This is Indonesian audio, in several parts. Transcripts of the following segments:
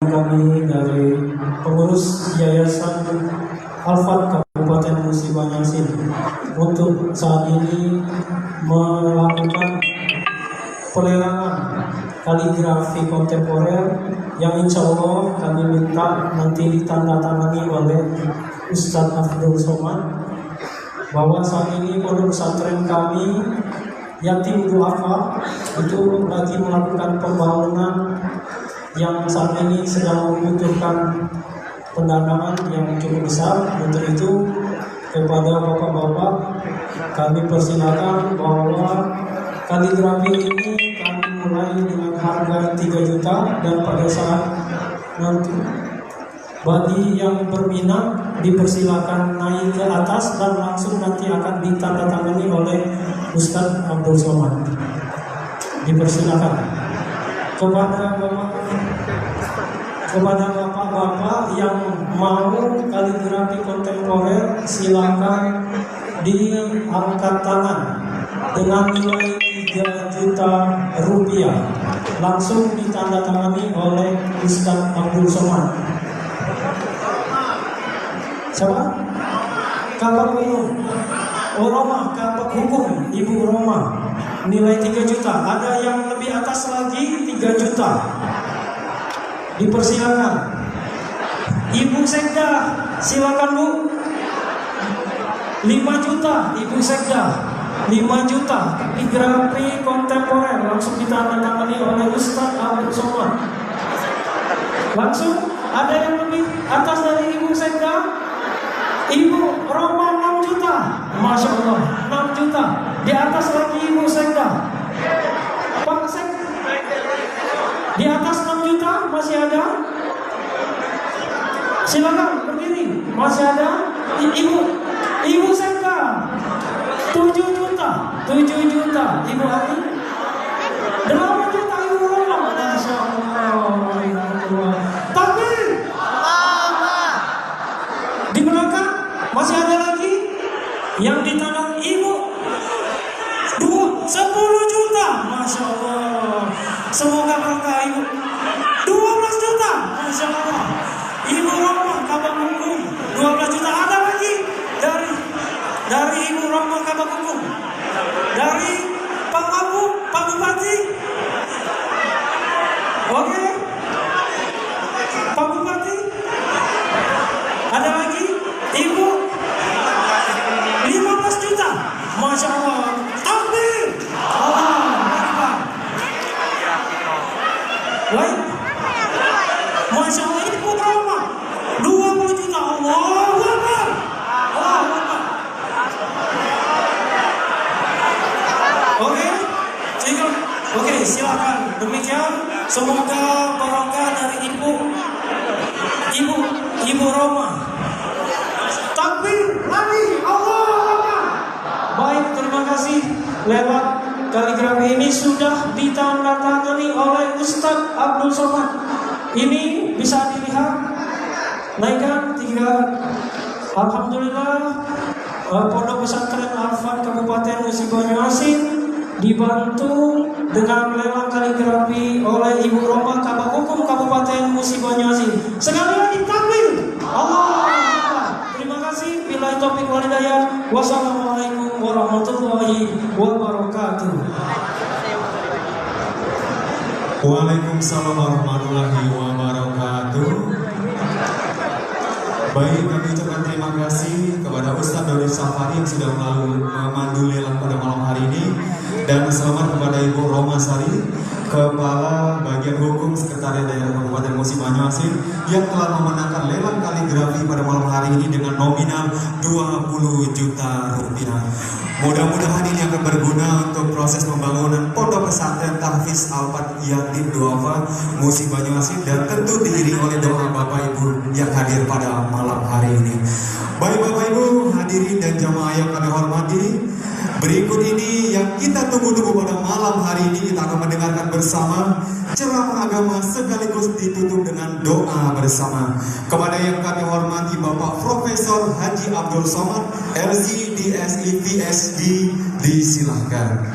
kami dari pengurus Yayasan Al-Fat Kabupaten Musi Banyasin untuk saat ini melakukan pelelangan kaligrafi kontemporer yang insya Allah kami minta nanti ditandatangani oleh Ustadz Abdul Somad, bahwa saat ini pondok pesantren kami Yatim Duafa itu lagi melakukan pembangunan yang saat ini sedang membutuhkan pendanaan yang cukup besar. Untuk itu kepada bapak-bapak kami persilakan bahwa kaligrafi ini kami mulai dengan harga 3 juta, dan pada saat nanti bagi yang berminat dipersilakan naik ke atas dan langsung nanti akan ditandatangani oleh Ustadz Abdul Somad. Dipersilakan kepada bapak-bapak yang mau kaligrafi kontemporer, silakan diangkat tangan dengan nilai 3 juta rupiah, langsung ditandatangani oleh Ustadz Abdul Somad. Siapa? Kabak Hukum, Roma, Kabak Hukum, Ibu Roma, nilai 3 juta. Ada yang lebih atas lagi 3 juta. Dipersilakan. Ibu Sekda, silakan Bu. 5 juta, Ibu Sekda. 5 juta. Kaligrafi kontemporer langsung ditandatangani oleh Ustadz Abdul Somad. Langsung ada yang lebih atas dari Ibu Sekda? Ibu Roma 6 juta. Masya Allah, 6 juta. Di atas lagi Ibu Sekda. Pak Sekda, di atas 6 juta masih ada? Silakan berdiri. Masih ada? Ibu Sekda 7 juta. 7 juta. Ibu Ali 8 juta. Ibu Roma. Masya Allah. Tapi di belakang masih ada lagi yang ditanam Ibu 10 juta. Masya Allah. Semoga berkah Ibu. 12 juta. Masya Allah. Ibu Roma Kabak Hukum 12 juta. Ada lagi dari Ibu Roma Kabak Hukum, dari Pak Abu, Pak Bupati. Oke, Pak Bupati. Ada lagi Ibu 15 juta. Masya Allah. Takbir. Allah Akbar. Baik. Masya Allah. Ibu Roma 20 juta. Allahu Akbar. Allahu Akbar. Oke, silakan. Demikian, semoga barokah dari Ibu Roma. Takbir lagi. Allahu Akbar. Baik, terima kasih. Lewat kaligrafi ini sudah ditandatangani oleh Ustadz Abdul Somad. Ini bisa dilihat. Naikkan 3. Alhamdulillah, Pondok Pesantren Al-Fat Kabupaten Musi Banyasin dibantu dengan lelang kaligrafi oleh Ibu Roma Kabak Hukum Kabupaten Musi Banyasin. Sekali lagi takbir. Allah. Terima kasih. Billahi taufiq wal hidayah. Wassalamualaikum warahmatullahi wabarakatuh. Waalaikumsalam warahmatullahi wabarakatuh. Baik, kami ucapkan terima kasih kepada Ustadz Dodi Safari yang sudah memandu lelang pada malam hari ini, dan selamat kepada Ibu Roma Sari, Kepala Bagian Hukum Sekretariat Daerah Kabupaten Musi Banyasin, yang telah memenangkan lelang kaligrafi pada malam hari ini dengan nominal 20 juta rupiah. Mudah-mudahan ini akan berguna untuk proses pembangunan Pondok Pesantren Tahfiz Al-Fat Yatim Duafa Musi Banyasin, dan tentu diiringi oleh doa Bapak Ibu yang hadir pada malam hari ini. Baik Bapak Ibu, hadirin dan jamaah yang kami hormati, berikut ini yang kita tunggu-tunggu pada malam hari ini. Kita akan mendengarkan bersama ceramah agama sekaligus ditutup dengan doa bersama. Kepada yang kami hormati Bapak Profesor Haji Abdul Somad, LC DSI PhD, disilahkan.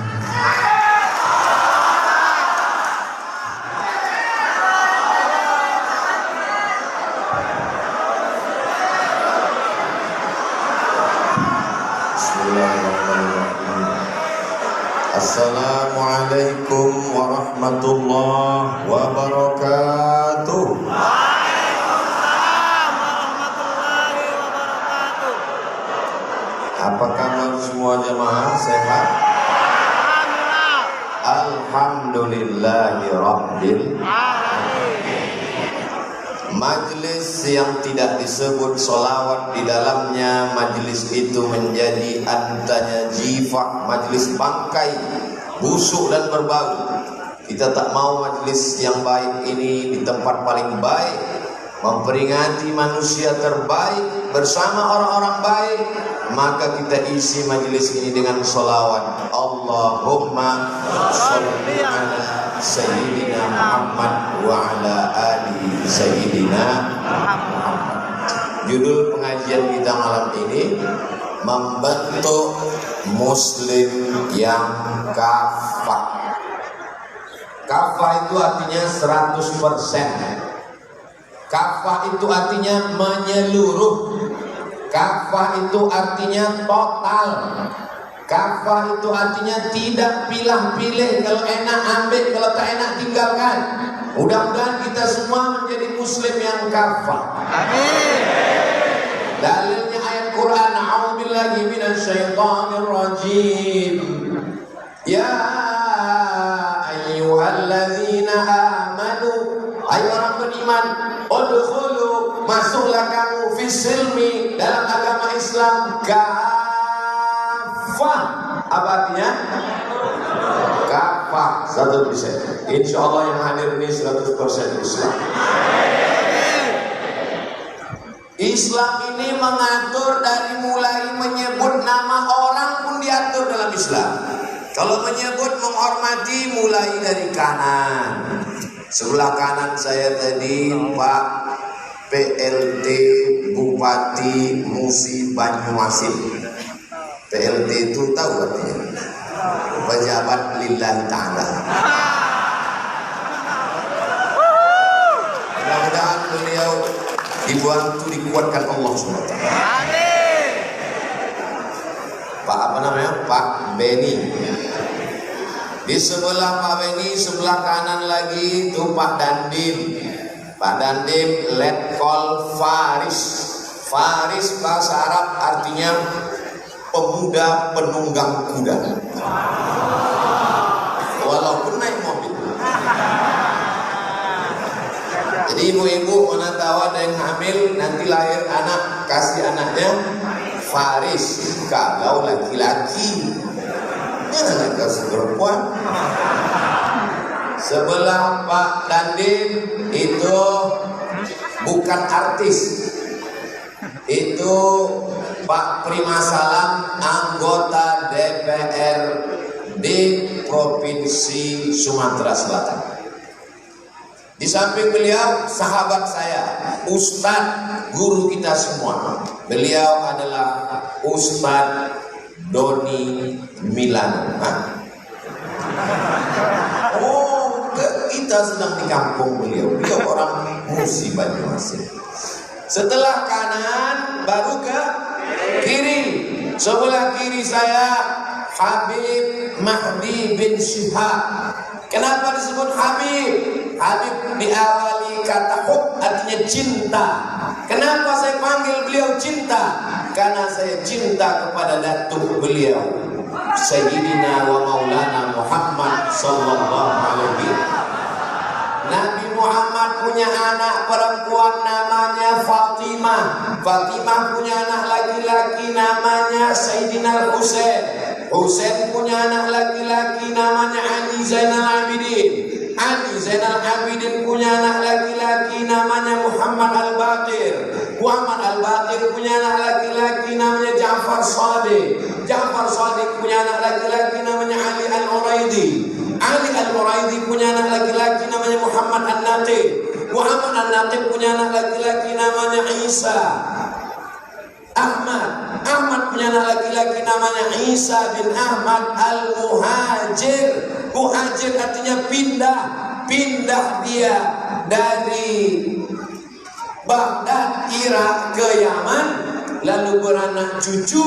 Assalamualaikum warahmatullahi wabarakatuh. Apa kabar semua jemaah, sehat? Alhamdulillahi rabbil Majlis yang tidak disebut solawat di dalamnya, majlis itu menjadi antanya jifah, majlis bangkai, busuk dan berbau. Kita tak mau majlis yang baik ini di tempat paling baik, memperingati manusia terbaik bersama orang-orang baik, maka kita isi majlis ini dengan solawat. Allahumma sholli ala Sayyidina Muhammad wa ala ali Sayyidina Muhammad. Judul pengajian kita malam ini, membentuk muslim yang kafah. Kafah itu artinya 100%. Kafah itu artinya menyeluruh. Kafah itu artinya total. Kafah itu artinya tidak pilih-pilih, kalau enak ambil, kalau tak enak tinggalkan. Mudah-mudahan kita semua menjadi muslim yang kafah. Amin. Dalilnya ayat Quran, a'udzubillahi minasyaitonir rajim. Ya ayyuhalladzina amanu, ayo orang beriman, udkhulu, masuklah kamu fisilmi, dalam agama Islam kafah. Apa artinya? Kafah 100%. Insya Allah yang hadir ini 100% Islam. Islam ini mengatur dari mulai menyebut nama orang pun diatur dalam Islam. Kalau menyebut menghormati mulai dari kanan. Sebelah kanan saya tadi Pak PLT Bupati Musi Banyuasin. PLT itu tahu artinya? Pejabat lillahi ta'ala. Mudah-mudahan beliau dibantu, dikuatkan Allah SWT. Pak apa namanya? Pak Beni. Di sebelah Pak Beni, sebelah kanan lagi itu Pak Dandim. Pak Dandim Letkol Faris. Faris bahasa Arab artinya pemuda penunggang kuda. Walaupun naik mobil. Jadi ibu-ibu mana tahu ada yang hamil, nanti lahir anak, kasih anaknya Faris. Kalau laki-laki, jangan kasih perempuan. Sebelah Pak Dandim itu bukan artis, itu Pak Primasalam, anggota DPR di Provinsi Sumatera Selatan. Di samping beliau sahabat saya, Ustadz, guru kita semua. Beliau adalah Ustadz Doni Milano. Oh, kita sedang di kampung beliau. Beliau orang Musi Banyuasin. Setelah kanan baru ke kiri. Sebelah kiri saya Habib Mahdi bin Syihab. Kenapa disebut Habib? Habib diawali kata hub, artinya cinta. Kenapa saya panggil beliau cinta? Karena saya cinta kepada datuk beliau, Sayyidina wa Maulana Muhammad sallallahu alaihi wasallam. Nabi Muhammad punya anak perempuan namanya Fatimah. Fatimah punya anak laki-laki namanya Sayyidina Husain. Husain punya anak laki-laki namanya Ali Zainal Abidin. Ali Zainal Abidin punya anak laki-laki namanya Muhammad Al-Baqir. Muhammad Al-Baqir punya anak laki-laki namanya Ja'far Shadiq. Ja'far Shadiq punya anak laki-laki namanya Ali Al-Uraidi. Ali Al-Uraidi punya anak laki-laki namanya Muhammad An-Natiq. Muhammad An-Natiq punya anak laki-laki namanya Isa. Ahmad punya anak laki-laki namanya Isa bin Ahmad Al-Muhajir. Muhajir artinya pindah. Pindah dia dari Baghdad, Irak ke Yaman, lalu beranak cucu.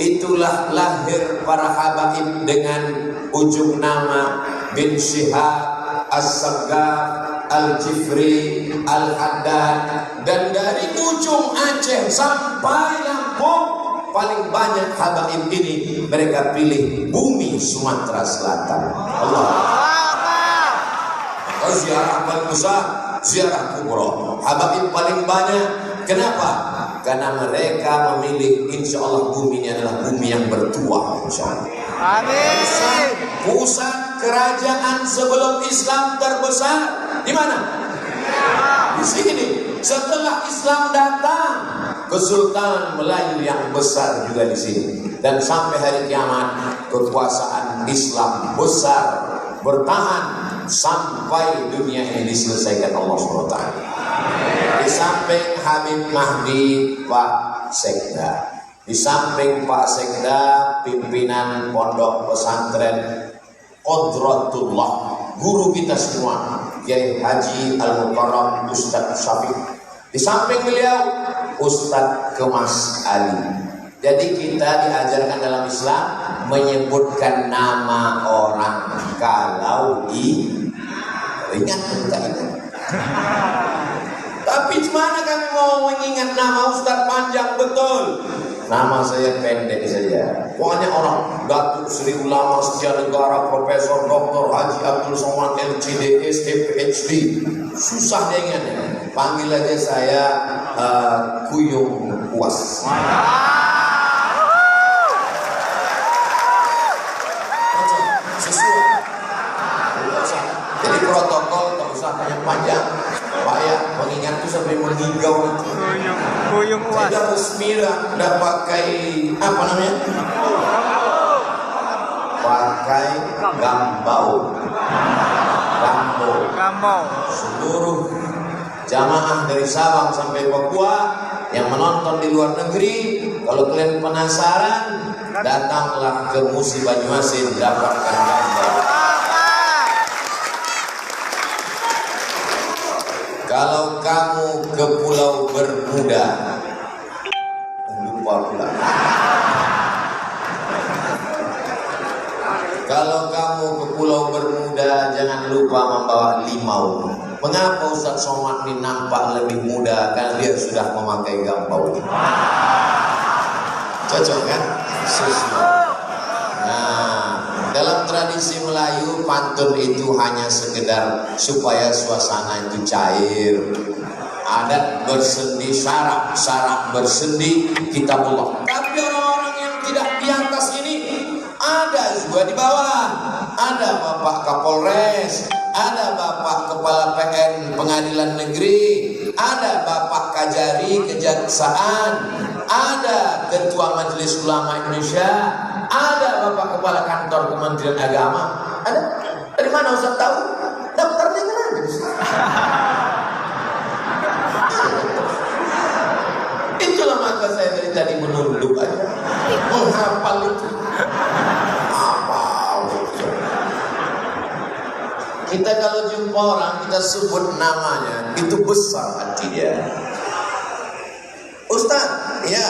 Itulah lahir para habaib dengan ujung nama bin Syihab, As-Saggaf, Al-Jifri, Al-Haddad, dan dari ujung Aceh sampai Lampung paling banyak habaib ini mereka pilih bumi Sumatera Selatan. Allah. Ziarah paling besar, ziarah kubro. Habaib paling banyak. Kenapa? Karena mereka memilih, insya Allah bumi ini adalah bumi yang bertuah, insya Allah. Amin. Pusat kerajaan sebelum Islam terbesar di mana? Di sini. Setelah Islam datang, Kesultanan Melayu yang besar juga di sini. Dan sampai hari kiamat, kekuasaan Islam besar bertahan sampai dunia ini diselesaikan Allah SWT. Di samping Habib Mahdi, Pak Sekda. Di samping Pak Sekda, pimpinan pondok pesantren Qudratullah, guru kita semua, Kiai Haji Al-Mukarram Ustadz Syafiq. Di samping beliau, Ustadz Kemas Ali. Jadi kita diajarkan dalam Islam menyebutkan nama orang kalau ingat kita ingat. Tapi gimana kami mau mengingat nama Ustadz panjang betul? Nama saya pendek saja. Pokoknya orang Datuk Sri Ulama Setia Negara Profesor Dr. Haji Abdul Somad LCD SPHD. Susah dia ingatnya. Panggil aja saya Kuyung Puas. Sesuai. Jadi protokol tak usah panjang. Pak ya, mengingat itu sampai menggigau. Kuyung Uas. Saya resmi dah pakai apa namanya? Pakai gambau. Seluruh jamaah dari Sabang sampai Papua yang menonton di luar negeri, kalau kalian penasaran, datanglah ke Musi Banyuasin, dapatkan gambau. Kalau kamu ke Pulau Bermuda, lupa pula. Kalau kamu ke Pulau Bermuda, jangan lupa membawa limau. Mengapa Ustadz Somad ini nampak lebih muda? Karena dia sudah memakai gambau. Cocok kan? Sesuai. Nah, dalam tradisi Melayu, pantun itu hanya sekedar supaya suasana itu cair. Adat bersendi syarak, syarak bersendi kitabullah. Tapi orang-orang yang tidak di atas ini ada juga di bawah. Ada Bapak Kapolres, ada Bapak Kepala PN Pengadilan Negeri, ada Bapak Kajari Kejaksaan, ada Ketua Majelis Ulama Indonesia, ada Bapak Kepala Kantor Kementerian Agama. Ada? Dari mana Ustaz tahu? Daftarnya kan ada. Itulah maka saya dari tadi menunduk aja, menghafal itu. Apa? Kita kalau jumpa orang, kita sebut namanya, itu besar hati dia. Ustaz, ya,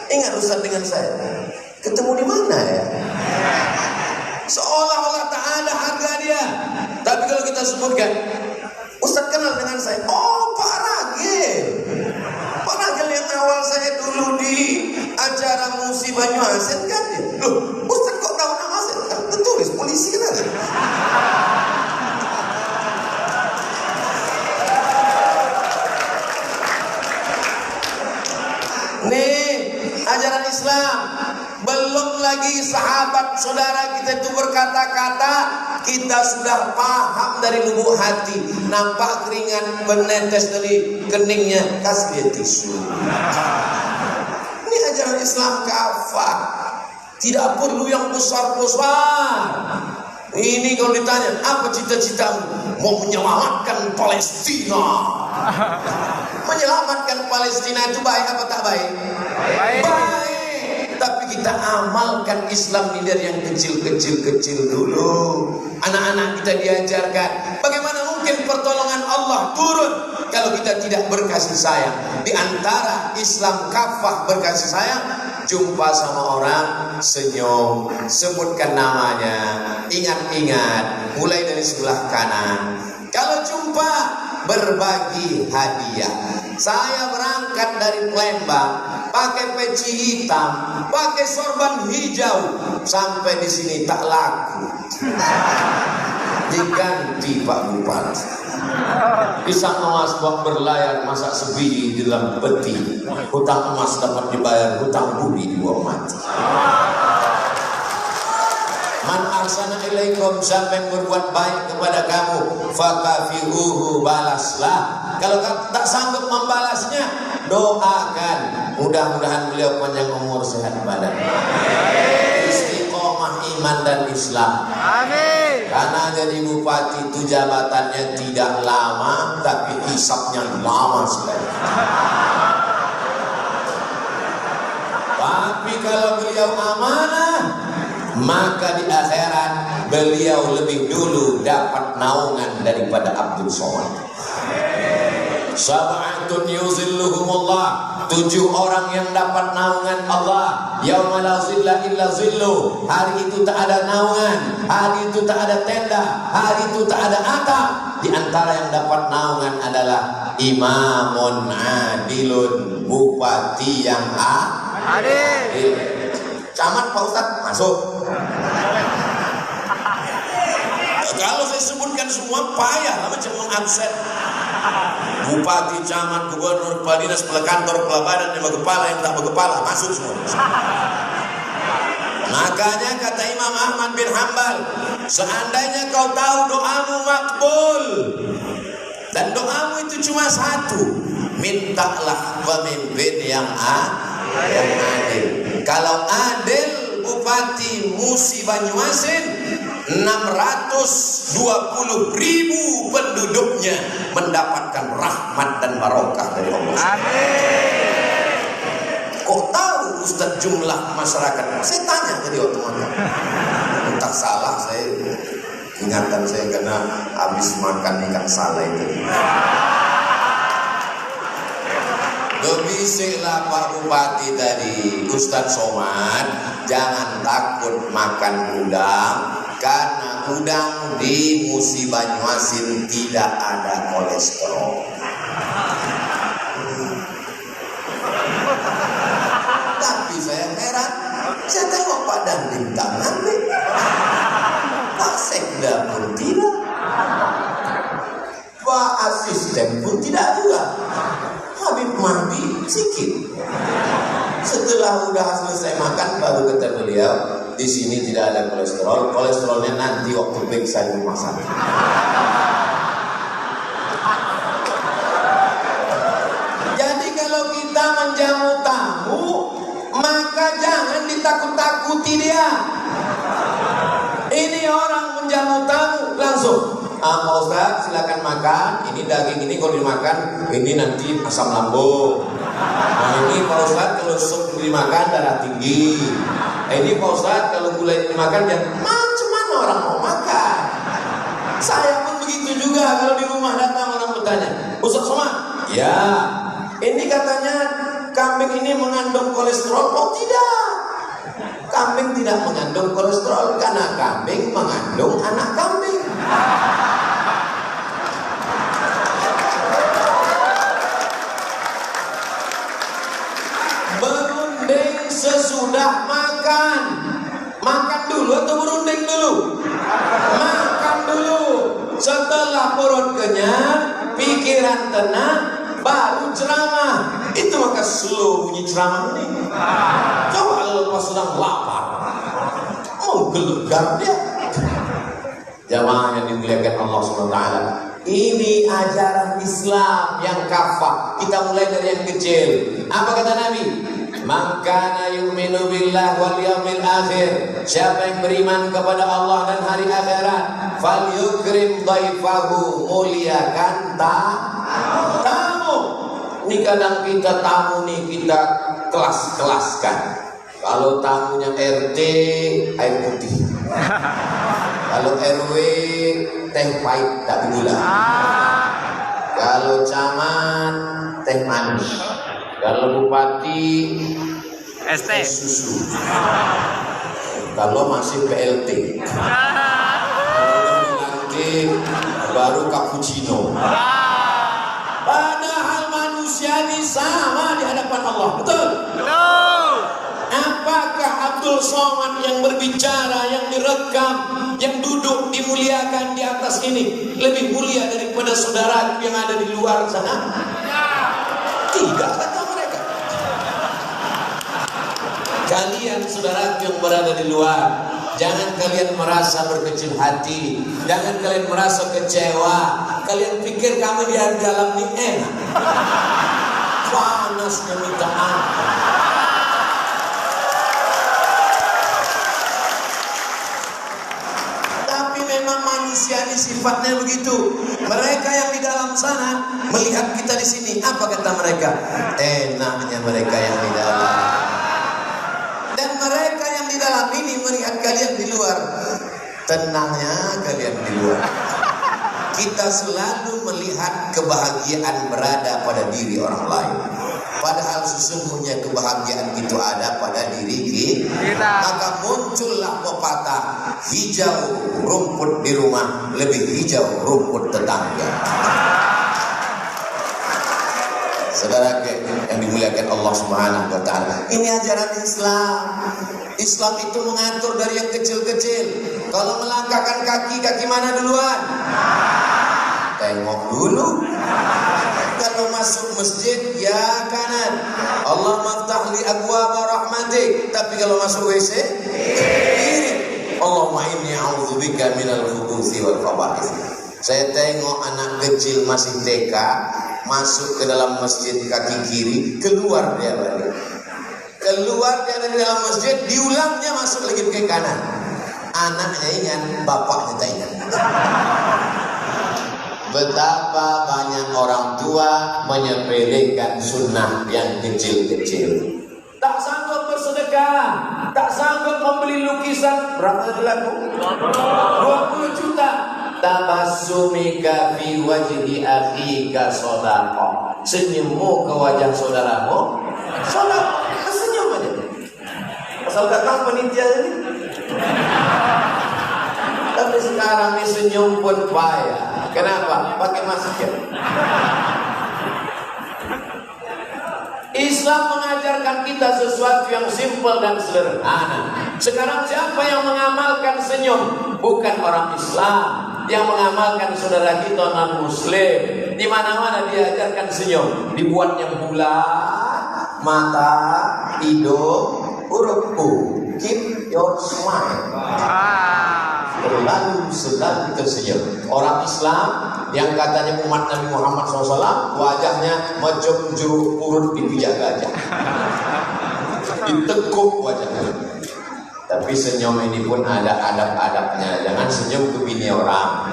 ingat Ustaz dengan saya. Ketemu di mana ya? Seolah-olah tak ada harga dia. Tapi kalau kita sebutkan, Ustaz kenal dengan saya. Oh, Pak Ragil. Pak Ragil yang awal saya dulu di acara Musi Banyuasin kan? Loh, Ustaz kok tahu nama saya? Kan tertulis polisi kan ada. Nih, ajaran Islam. Belum lagi sahabat saudara kita itu berkata-kata, kita sudah paham dari lubuk hati. Nampak keringat menetes dari keningnya, kasih dia tisu. Ini ajaran Islam kafah. Tidak perlu yang besar-besar. Ini kalau ditanya, apa cita-citamu? Mau menyelamatkan Palestina. Menyelamatkan Palestina itu baik apa tak baik? Baik. Tapi kita amalkan Islam ini dari yang kecil-kecil dulu. Anak-anak kita diajarkan bagaimana mungkin pertolongan Allah turun kalau kita tidak berkasih sayang. Di antara Islam kafah berkasih sayang, jumpa sama orang, senyum, sebutkan namanya, ingat-ingat, mulai dari sebelah kanan. Kalau jumpa, berbagi hadiah. Saya berangkat dari Palembang, pakai peci hitam, pakai sorban hijau, sampai di sini tak laku. Diganti Pak Bupati. Pisang emas buat berlayar, masak sebiji di dalam peti. Hutang emas dapat dibayar, hutang budi dibuang mati. Man arsana ilaikum, siapa yang berbuat baik kepada kamu, fakafiruhu, balaslah. Kalau tak sanggup membalasnya, doakan, mudah-mudahan beliau panjang umur, sehat badan, istiqomah iman dan Islam. Amin. Karena jadi bupati itu jabatannya tidak lama, tapi hisapnya lama sekali. Tapi kalau beliau amanah, maka di akhirat beliau lebih dulu dapat naungan daripada Abdul Somad. Sab'atun yuzilluhumullah, 7 orang yang dapat naungan Allah. Yauma la zilla illa zillu, hari itu tak ada naungan, hari itu tak ada tenda, hari itu tak ada atap. Di antara yang dapat naungan adalah imamun adilun, bupati yang adil. Camat Pak Ustadz masuk. Kalau saya sebutkan semua payah lah macam mengabsen. Bupati, camat, gubernur, kepala dinas, kepala kantor, kepala badan, yang berkepala, yang tak berkepala, masuk semua. Makanya kata Imam Ahmad bin Hanbal, seandainya kau tahu doamu makbul, dan doamu itu cuma satu, mintalah pemimpin yang adil. Kalau adil, Bupati Musi Banyuasin, 620.000 penduduknya mendapatkan rahmat dan barokah dari Allah. Amin. Kok tahu Ustaz jumlah masyarakat? Saya tanya tadi waktu makan. Tak salah, saya ingatan saya karena habis makan ikan salai tadi. Bisiklah Pak Bupati tadi, Ustaz Somad, jangan takut makan udang, karena udang di Musi Banyuasin tidak ada kolesterol. Tapi saya heran, saya tengok Pak Dandim tak ngambil, Pak Sekda pun tidak, Pak Asisten pun tidak juga. Habib Mahdi sikit. Setelah udah selesai makan, baru kata beliau, di sini tidak ada kolesterol. Kolesterolnya nanti waktu periksa di rumah sakit. Jadi kalau kita menjamu tamu, maka jangan ditakut-takuti dia. Ini orang menjamu tamu langsung. Pak Ustaz silakan makan, ini daging ini kalau dimakan, ini nanti asam lambung. Nah ini Pak Ustaz kalau sup dimakan darah tinggi. Ini Pak Ustaz kalau gulai dimakan, jangan macam mana orang mau makan. Saya pun begitu juga kalau di rumah datang orang bertanya, Ustaz Somad, ya ini katanya kambing ini mengandung kolesterol. Oh tidak, kambing tidak mengandung kolesterol karena kambing mengandung anak kambing. Berunding sesudah makan. Makan dulu atau berunding dulu? Makan dulu. Setelah perut kenyang, pikiran tenang, baru ceramah. Itu maka slow bunyi ceramah ini. Coba kalau pas sedang lapar, mau gelegar dia. Jamaah yang dimuliakan Allah SWT, ini ajaran Islam yang kafah. Kita mulai dari yang kecil. Apa kata Nabi? Man kana yu'minu billah wal yawmil akhir, siapa yang beriman kepada Allah dan hari akhirat, falyukrim dhaifahu, muliakan tamu. Ini kadang kita tamu nih kita kelas-kelaskan. Kalau tamunya RT, air putih. Kalau RW, teh pahit tak gula. Kalau camat, teh manis. Kalau bupati, ST. es susu. Kalau masih PLT. Nanti baru cappuccino. Padahal manusia ini sama di hadapan Allah. Betul? Betul. Apakah Abdul Somad yang berbicara, yang direkam, yang duduk dimuliakan di atas ini lebih mulia daripada saudara yang ada di luar sana? Tidak, kata mereka. Kalian saudara yang berada di luar, jangan kalian merasa berkecil hati, jangan kalian merasa kecewa. Kalian pikir kami di dalam ini enak? Panasnya minta ampun. Memang manusia ini sifatnya begitu. Mereka yang di dalam sana melihat kita di sini, apa kata mereka? Enaknya mereka yang di dalam. Dan mereka yang di dalam ini melihat kalian di luar, tenangnya kalian di luar. Kita selalu melihat kebahagiaan berada pada diri orang lain. Padahal sesungguhnya kebahagiaan itu ada pada diri kita. Maka muncullah pepatah, hijau rumput di rumah lebih hijau rumput tetangga. Saudara yang dimuliakan Allah Subhanahu wa taala. Ini ajaran Islam. Islam itu mengatur dari yang kecil-kecil. Kalau melangkahkan kaki mana duluan? Tengok dulu. Kalau masuk masjid ya kanan. Allah maftah li abwaaba rahmatik. Tapi kalau masuk WC kiri. Allahumma inni a'udzubika minal khubuthi wal khaba'ith. Saya tengok anak kecil masih TK masuk ke dalam masjid kaki kiri, keluar dia balik. Keluar dia dari dalam masjid, diulangnya masuk lagi ke kanan. Anaknya ingat, bapaknya tak ingat. Betapa banyak orang tua menyepelekan sunnah yang kecil-kecil. Tak sanggup bersedekah, tak sanggup membeli lukisan. Berapa tadi laku? 20 juta. Tabassumika fi wajhi akhika shadaqah. Senyummu ke wajah saudaramu sedekah. Senyum aja. Asal datang penitia ini. Tapi sekarang ini senyum pun payah. Kenapa? Pakai masker. Islam mengajarkan kita sesuatu yang simpel dan sederhana. Sekarang siapa yang mengamalkan senyum? Bukan orang Islam. Yang mengamalkan saudara kita non Muslim. Di mana-mana diajarkan senyum. Dibuatnya bulat, mata, hidung, huruf U. Keep your smile. Selalu tersenyum. Orang Islam yang katanya umat Nabi Muhammad SAW, wajahnya macam jeruk purut dipijak gajah, ditekuk wajahnya. Tapi senyum ini pun ada adab-adabnya. Jangan senyum ke bini orang.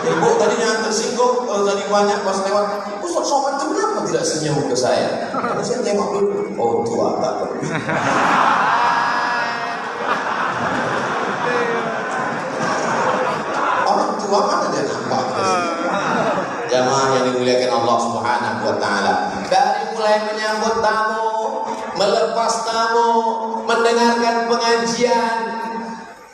Ibu tadinya tersinggung, tadi banyak pas lewat, Ustaz Somad itu kenapa tidak senyum ke saya? Karena saya tengok dulu, oh tua tak lebih. Mana dia nampak? Jamaah yang dimuliakan Allah Subhanahu wa taala. Dari mulai menyambut tamu, melepas tamu, mendengarkan pengajian,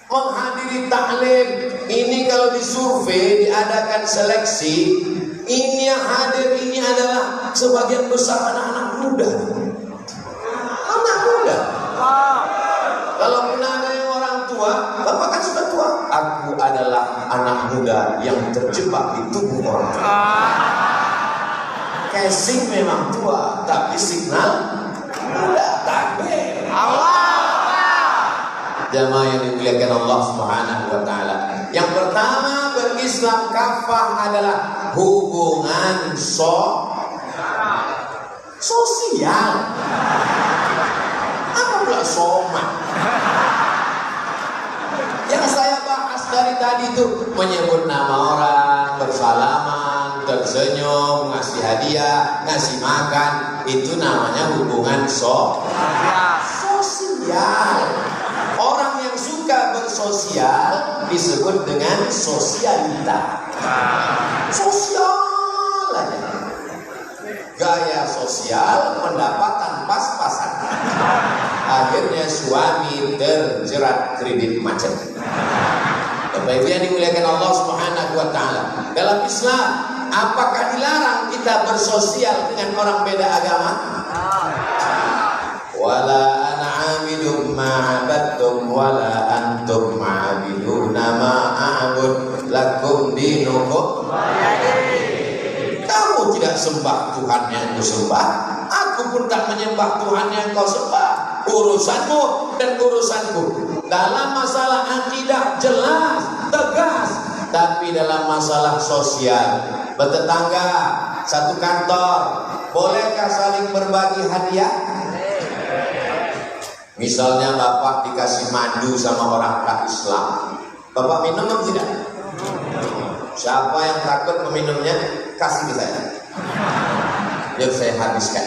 menghadiri taklim. Ini kalau disurvei, diadakan seleksi, ini yang hadir ini adalah sebagian besar anak-anak muda. Anak muda. Kalau pun ada yang orang tua, bapak kan sudah tua. Aku adalah anak muda yang terjebak di tubuh orang tua. Casing memang tua, tapi signal muda. Takbir. Jamaah yang dimuliakan Allah Subhanahu wa taala. Yang pertama, berislam kafah adalah hubungan sosial. Apa pula somat? Yang saya bahas dari tadi itu menyebut nama orang, bersalaman, tersenyum, ngasih hadiah, ngasih makan, itu namanya hubungan sosial. Orang yang suka bersosial disebut dengan sosialita. Sosial aja. gaya sosial, pendapatan pas-pasan. Akhirnya suami terjerat kredit macet. Bapak Ibu yang dimuliakan Allah Subhanahu wa taala. Dalam Islam, apakah dilarang kita bersosial dengan orang beda agama? Wala ana 'abidum ma 'abadtum wala antum 'abiduna ma a'bud lakum dinukum. Kamu tidak sembah Tuhan yang kau sembah, aku pun tak menyembah Tuhan yang kau sembah. Urusanmu dan urusanku. Dalam masalah akidah jelas, tegas, tapi dalam masalah sosial, bertetangga, satu kantor, bolehkah saling berbagi hadiah? Misalnya bapak dikasih madu sama orang tak Islam, bapak minum atau tidak? Siapa yang takut meminumnya, kasih ke saya, biar saya habiskan.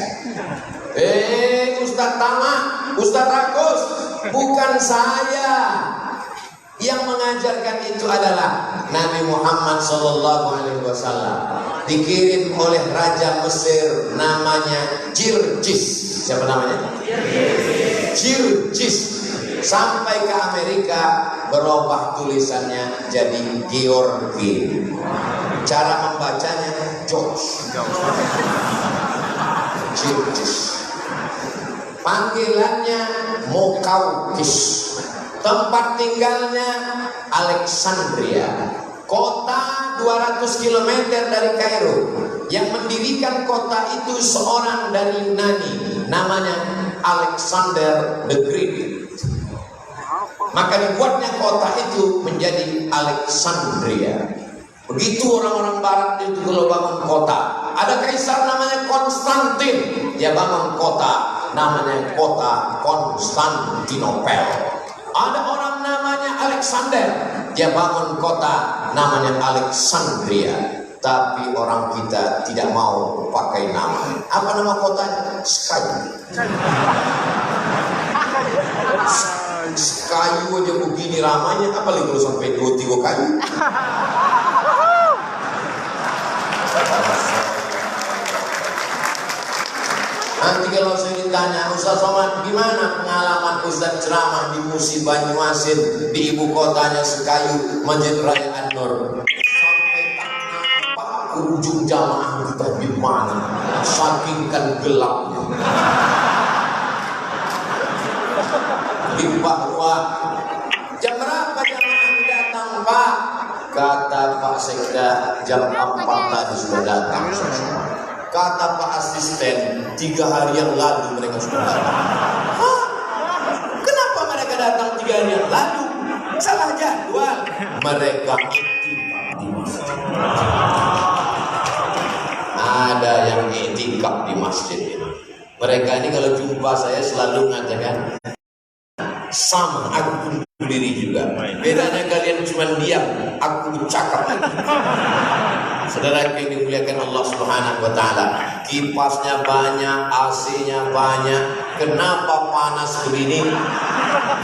Ustadz Tama, Ustadz Rakus, bukan saya yang mengajarkan itu, adalah Nabi Muhammad SAW. Dikirim oleh Raja Mesir namanya Jirjis. Siapa namanya? Jirjis. Sampai ke Amerika, berubah tulisannya jadi Georgi. Cara membacanya George. Jirjis. Panggilannya Mokaukis. Tempat tinggalnya Alexandria. Kota 200 km dari Kairo. Yang mendirikan kota itu seorang dari Yunani, namanya Alexander the Great. Maka dibuatnya kota itu menjadi Alexandria. Begitu orang-orang barat itu kalau bangun kota. Ada kaisar namanya Konstantin, dia bangun kota namanya kota Konstantinopel. Ada orang namanya Alexander, dia bangun kota namanya Alexandria. Tapi orang kita tidak mau pakai nama. Apa nama kotanya? Sky. Kayu aja begini ramanya, apalagi kalau sampai 2-3 kayu. Nanti kalau saya ditanya, Ustaz Somad, gimana pengalaman Ustaz ceramah di Musi Banyuasin, di ibu kotanya Sekayu, Masjid Raya An-Nur, sampai tak nampak ujung jamaah kita di mana, saking kan gelapnya. Di bahwa jam berapa jamaah datang, Pak? Kata Pak Sekda, jam 4 tadi sudah datang. Kata Pak Asisten, 3 hari yang lalu mereka sudah datang. Hah? Kenapa mereka datang 3 hari yang lalu? Salah jadwal. Mereka itikaf di masjid. Ada yang itikaf di masjid ini. Mereka ini kalau jumpa saya selalu mengatakan, sama, aku pun berdiri juga. Bedanya kalian cuma diam, aku cakap lagi. Saudara yang dimuliakan Allah Subhanahu wa taala, kipasnya banyak, AC-nya banyak. Kenapa panas begini?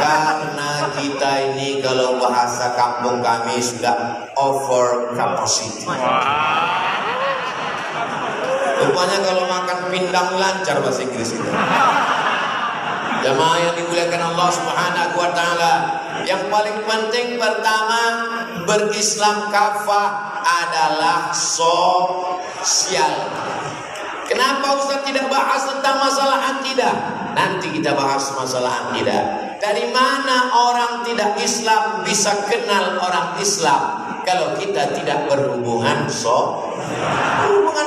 Karena kita ini kalau bahasa kampung kami sudah over capacity. Rupanya kalau makan pindang lancar bahasa Inggris kita. Jamaah yang dimuliakan Allah Subhanahu wa taala, yang paling penting pertama, berislam kafah adalah sosial. Kenapa Ustaz tidak bahas tentang masalah akidah? Nanti kita bahas masalah akidah. Dari mana orang tidak Islam bisa kenal orang Islam kalau kita tidak berhubungan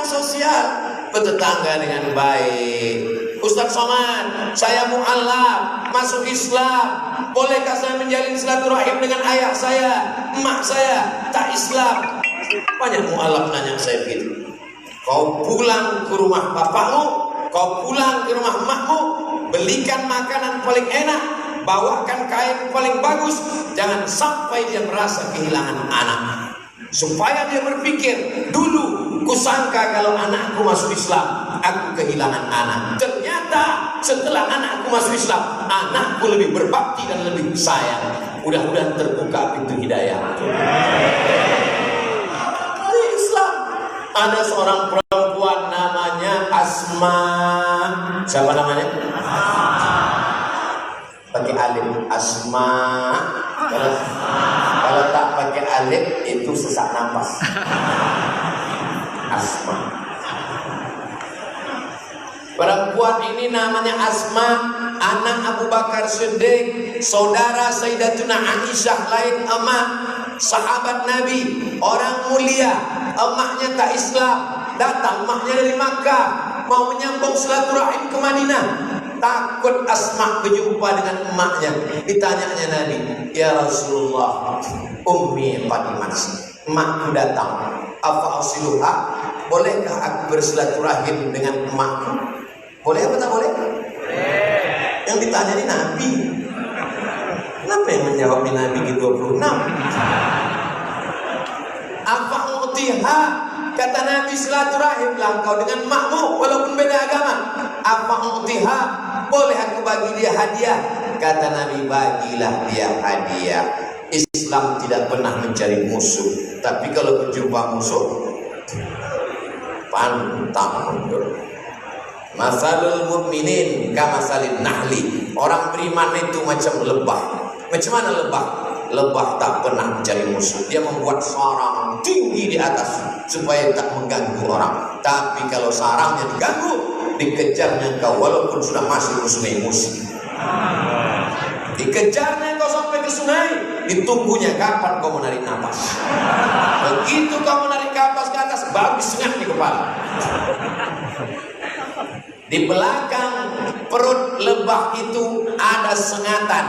sosial, bertetangga dengan baik. Ustaz Somad, saya mu'alaf, masuk Islam. Bolehkah saya menjalin silaturahim dengan ayah saya, emak saya, tak Islam? Banyak mu'alaf nanya saya begitu. Kau pulang ke rumah bapakmu, kau pulang ke rumah emakmu, belikan makanan paling enak, bawakan kain paling bagus. Jangan sampai dia merasa kehilangan anak. Supaya dia berpikir, dulu kusangka kalau anakku masuk Islam, aku kehilangan anak. Ternyata setelah anakku masuk Islam, anakku lebih berbakti dan lebih sayang. Mudah-mudahan terbuka pintu hidayah. Di Islam ada seorang perempuan namanya Asma. Siapa namanya? Pakai alif. Asma. Kalau tak pakai alif itu sesak nafas. Asma. Perempuan ini namanya Asma, anak Abu Bakar Siddiq, saudara Sayyidatuna Aisyah, lain emak, sahabat Nabi, orang mulia. Emaknya tak Islam, datang emaknya dari Makkah, mau menyambung silaturahim ke Madinah. Takut Asma berjumpa dengan emaknya. Ditanyanya Nabi, ya Rasulullah, ummi qad mati, emakku datang, apa asiluha, bolehkah aku bersilaturahim dengan emakku? Boleh apa tak boleh? Yang ditanya ini Nabi. Kenapa yang menjawab Nabi G26? Apa mu'tiha? Kata Nabi, silaturahim lah kau dengan makmu walaupun beda agama. Apa mu'tiha? Boleh aku bagi dia hadiah? Kata Nabi, bagilah dia hadiah. Islam tidak pernah mencari musuh, tapi kalau berjumpa musuh pantang mundur. Masalul mu'minin kamasalin nahli. Orang beriman itu macam lebah. Macam mana lebah? Lebah tak pernah mencari musuh. Dia membuat sarang tinggi di atas supaya tak mengganggu orang. Tapi kalau sarangnya diganggu, dikejarnya kau walaupun sudah masuk ke sungai Musi. Dikejarnya kau sampai ke sungai, ditunggunya kapan kau menarik nafas. Begitu kau menarik nafas ke atas, baru disengat di kepala. Di belakang perut lebah itu ada sengatan.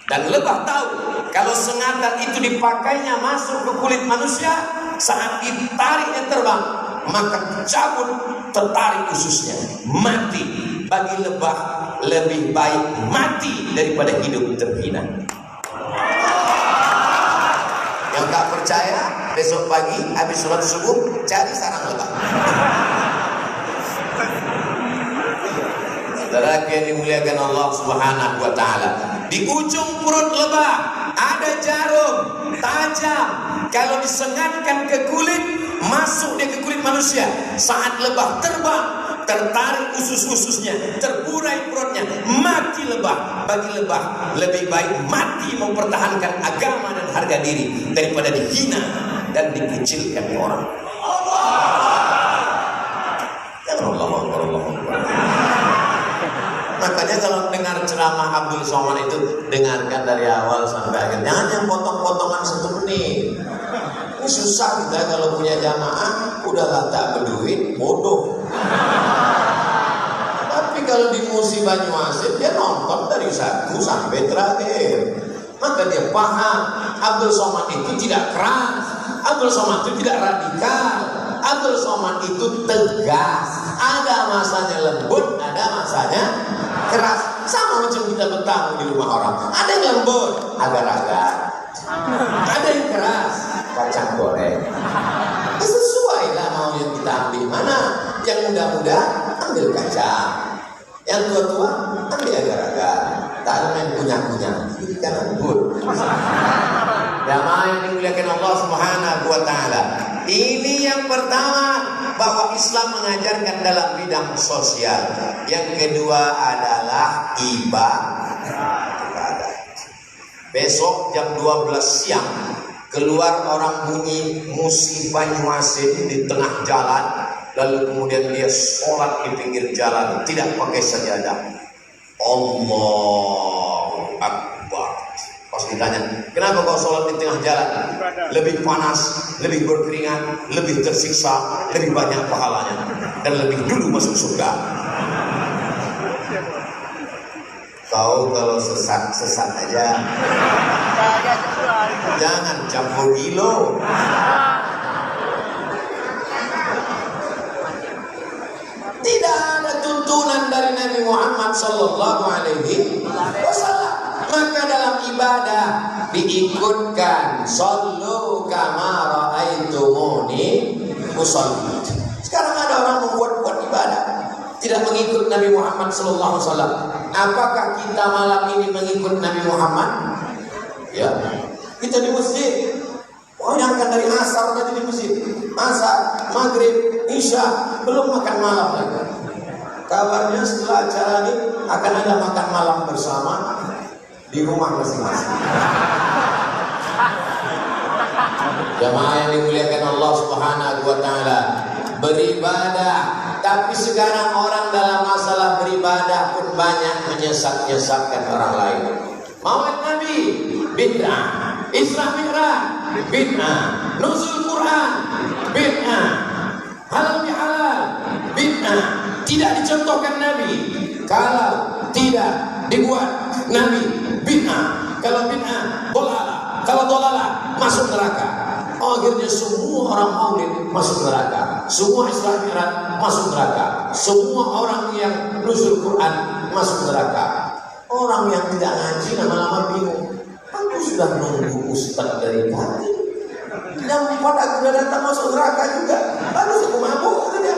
Dan lebah tahu kalau sengatan itu dipakainya masuk ke kulit manusia, saat ditariknya terbang, maka cabut tertarik ususnya, mati. Bagi lebah lebih baik mati daripada hidup terhina. Yang tak percaya, besok pagi habis sholat subuh cari sarang lebah. Saudara yang dimuliakan Allah Subhanahu wa taala, di ujung perut lebah ada jarum tajam. Kalau disengatkan ke kulit, masuk dia ke kulit manusia. Saat lebah terbang, tertarik usus-ususnya, terburai perutnya, mati lebah. Bagi lebah lebih baik mati mempertahankan agama dan harga diri daripada dihina dan dikucilkan orang. Makanya kalau dengar ceramah Abdul Somad itu, dengarkan dari awal sampai akhir. Jangan yang potong-potongan 1 menit. Ini susah kita kalau punya jamaah, udahlah tak berduit, bodoh. Tapi kalau di Musi Banyuasin, dia nonton dari 1 sampai terakhir. Maka dia paham, Abdul Somad itu tidak keras, Abdul Somad itu tidak radikal, Abdul Somad itu tegas. Ada masanya lembut, ada masanya keras. Sama macam kita bertamu di rumah orang. Ada yang lembut, agar-agar. Ada yang keras, kacang goreng. Sesuai lah mau yang kita ambil mana. Yang muda-muda ambil kacang, yang tua-tua ambil agar-agar. Tak ada main punya-punya. Ini kan lembut. Jamaah yang dimuliakan Allah Subhanahu wa taala. Ini yang pertama, bahwa Islam mengajarkan dalam bidang sosial. Yang kedua adalah ibadah. Besok jam 12 siang keluar orang bunyi Musi Banyuasin di tengah jalan, lalu kemudian dia sholat di pinggir jalan, tidak pakai sajadah. Allahu Akbar. Pas ditanya, kenapa kau sholat di tengah jalan? Lebih panas, lebih berkeringat, lebih tersiksa, lebih banyak pahalanya, dan lebih dulu masuk surga. Kau kalau sesat aja, jangan campur kilo. Tidak ada tuntunan dari Nabi Muhammad Sallallahu Alaihi Wasallam. Maka dalam ibadah diikutkan sallu kama ra'aitumuni usolli. Sekarang ada orang membuat ibadah tidak mengikut Nabi Muhammad Sallallahu Alaihi Wasallam. Apakah kita malam ini mengikut Nabi Muhammad? Ya, kita di masjid. Bayangkan dari asar tadi di masjid, asar, maghrib, isya, belum makan malam lagi. Kabarnya setelah acara ini akan ada makan malam bersama di rumah masing-masing. Jamaah yang dimuliakan Allah Subhanahu wa taala, beribadah, tapi sekarang orang dalam masalah beribadah pun banyak menyesat-nyesatkan orang lain. Maulid Nabi bid'ah, Isra Mi'raj bid'ah, nuzul Quran bid'ah, halal bihalal bid'ah, tidak dicontohkan Nabi. Kalau tidak dibuat Nabi bid'ah, kalau bid'ah dolalah, kalau dolalah masuk neraka. Akhirnya semua orang maulid masuk neraka, semua Isra Mi'raj masuk neraka, semua orang yang nuzul Quran masuk neraka. Orang yang tidak ngaji lama-lama bingung. Aku sudah nunggu ustaz dari tadi, yang pada sudah datang masuk neraka juga. Lalu aku mabuk saja.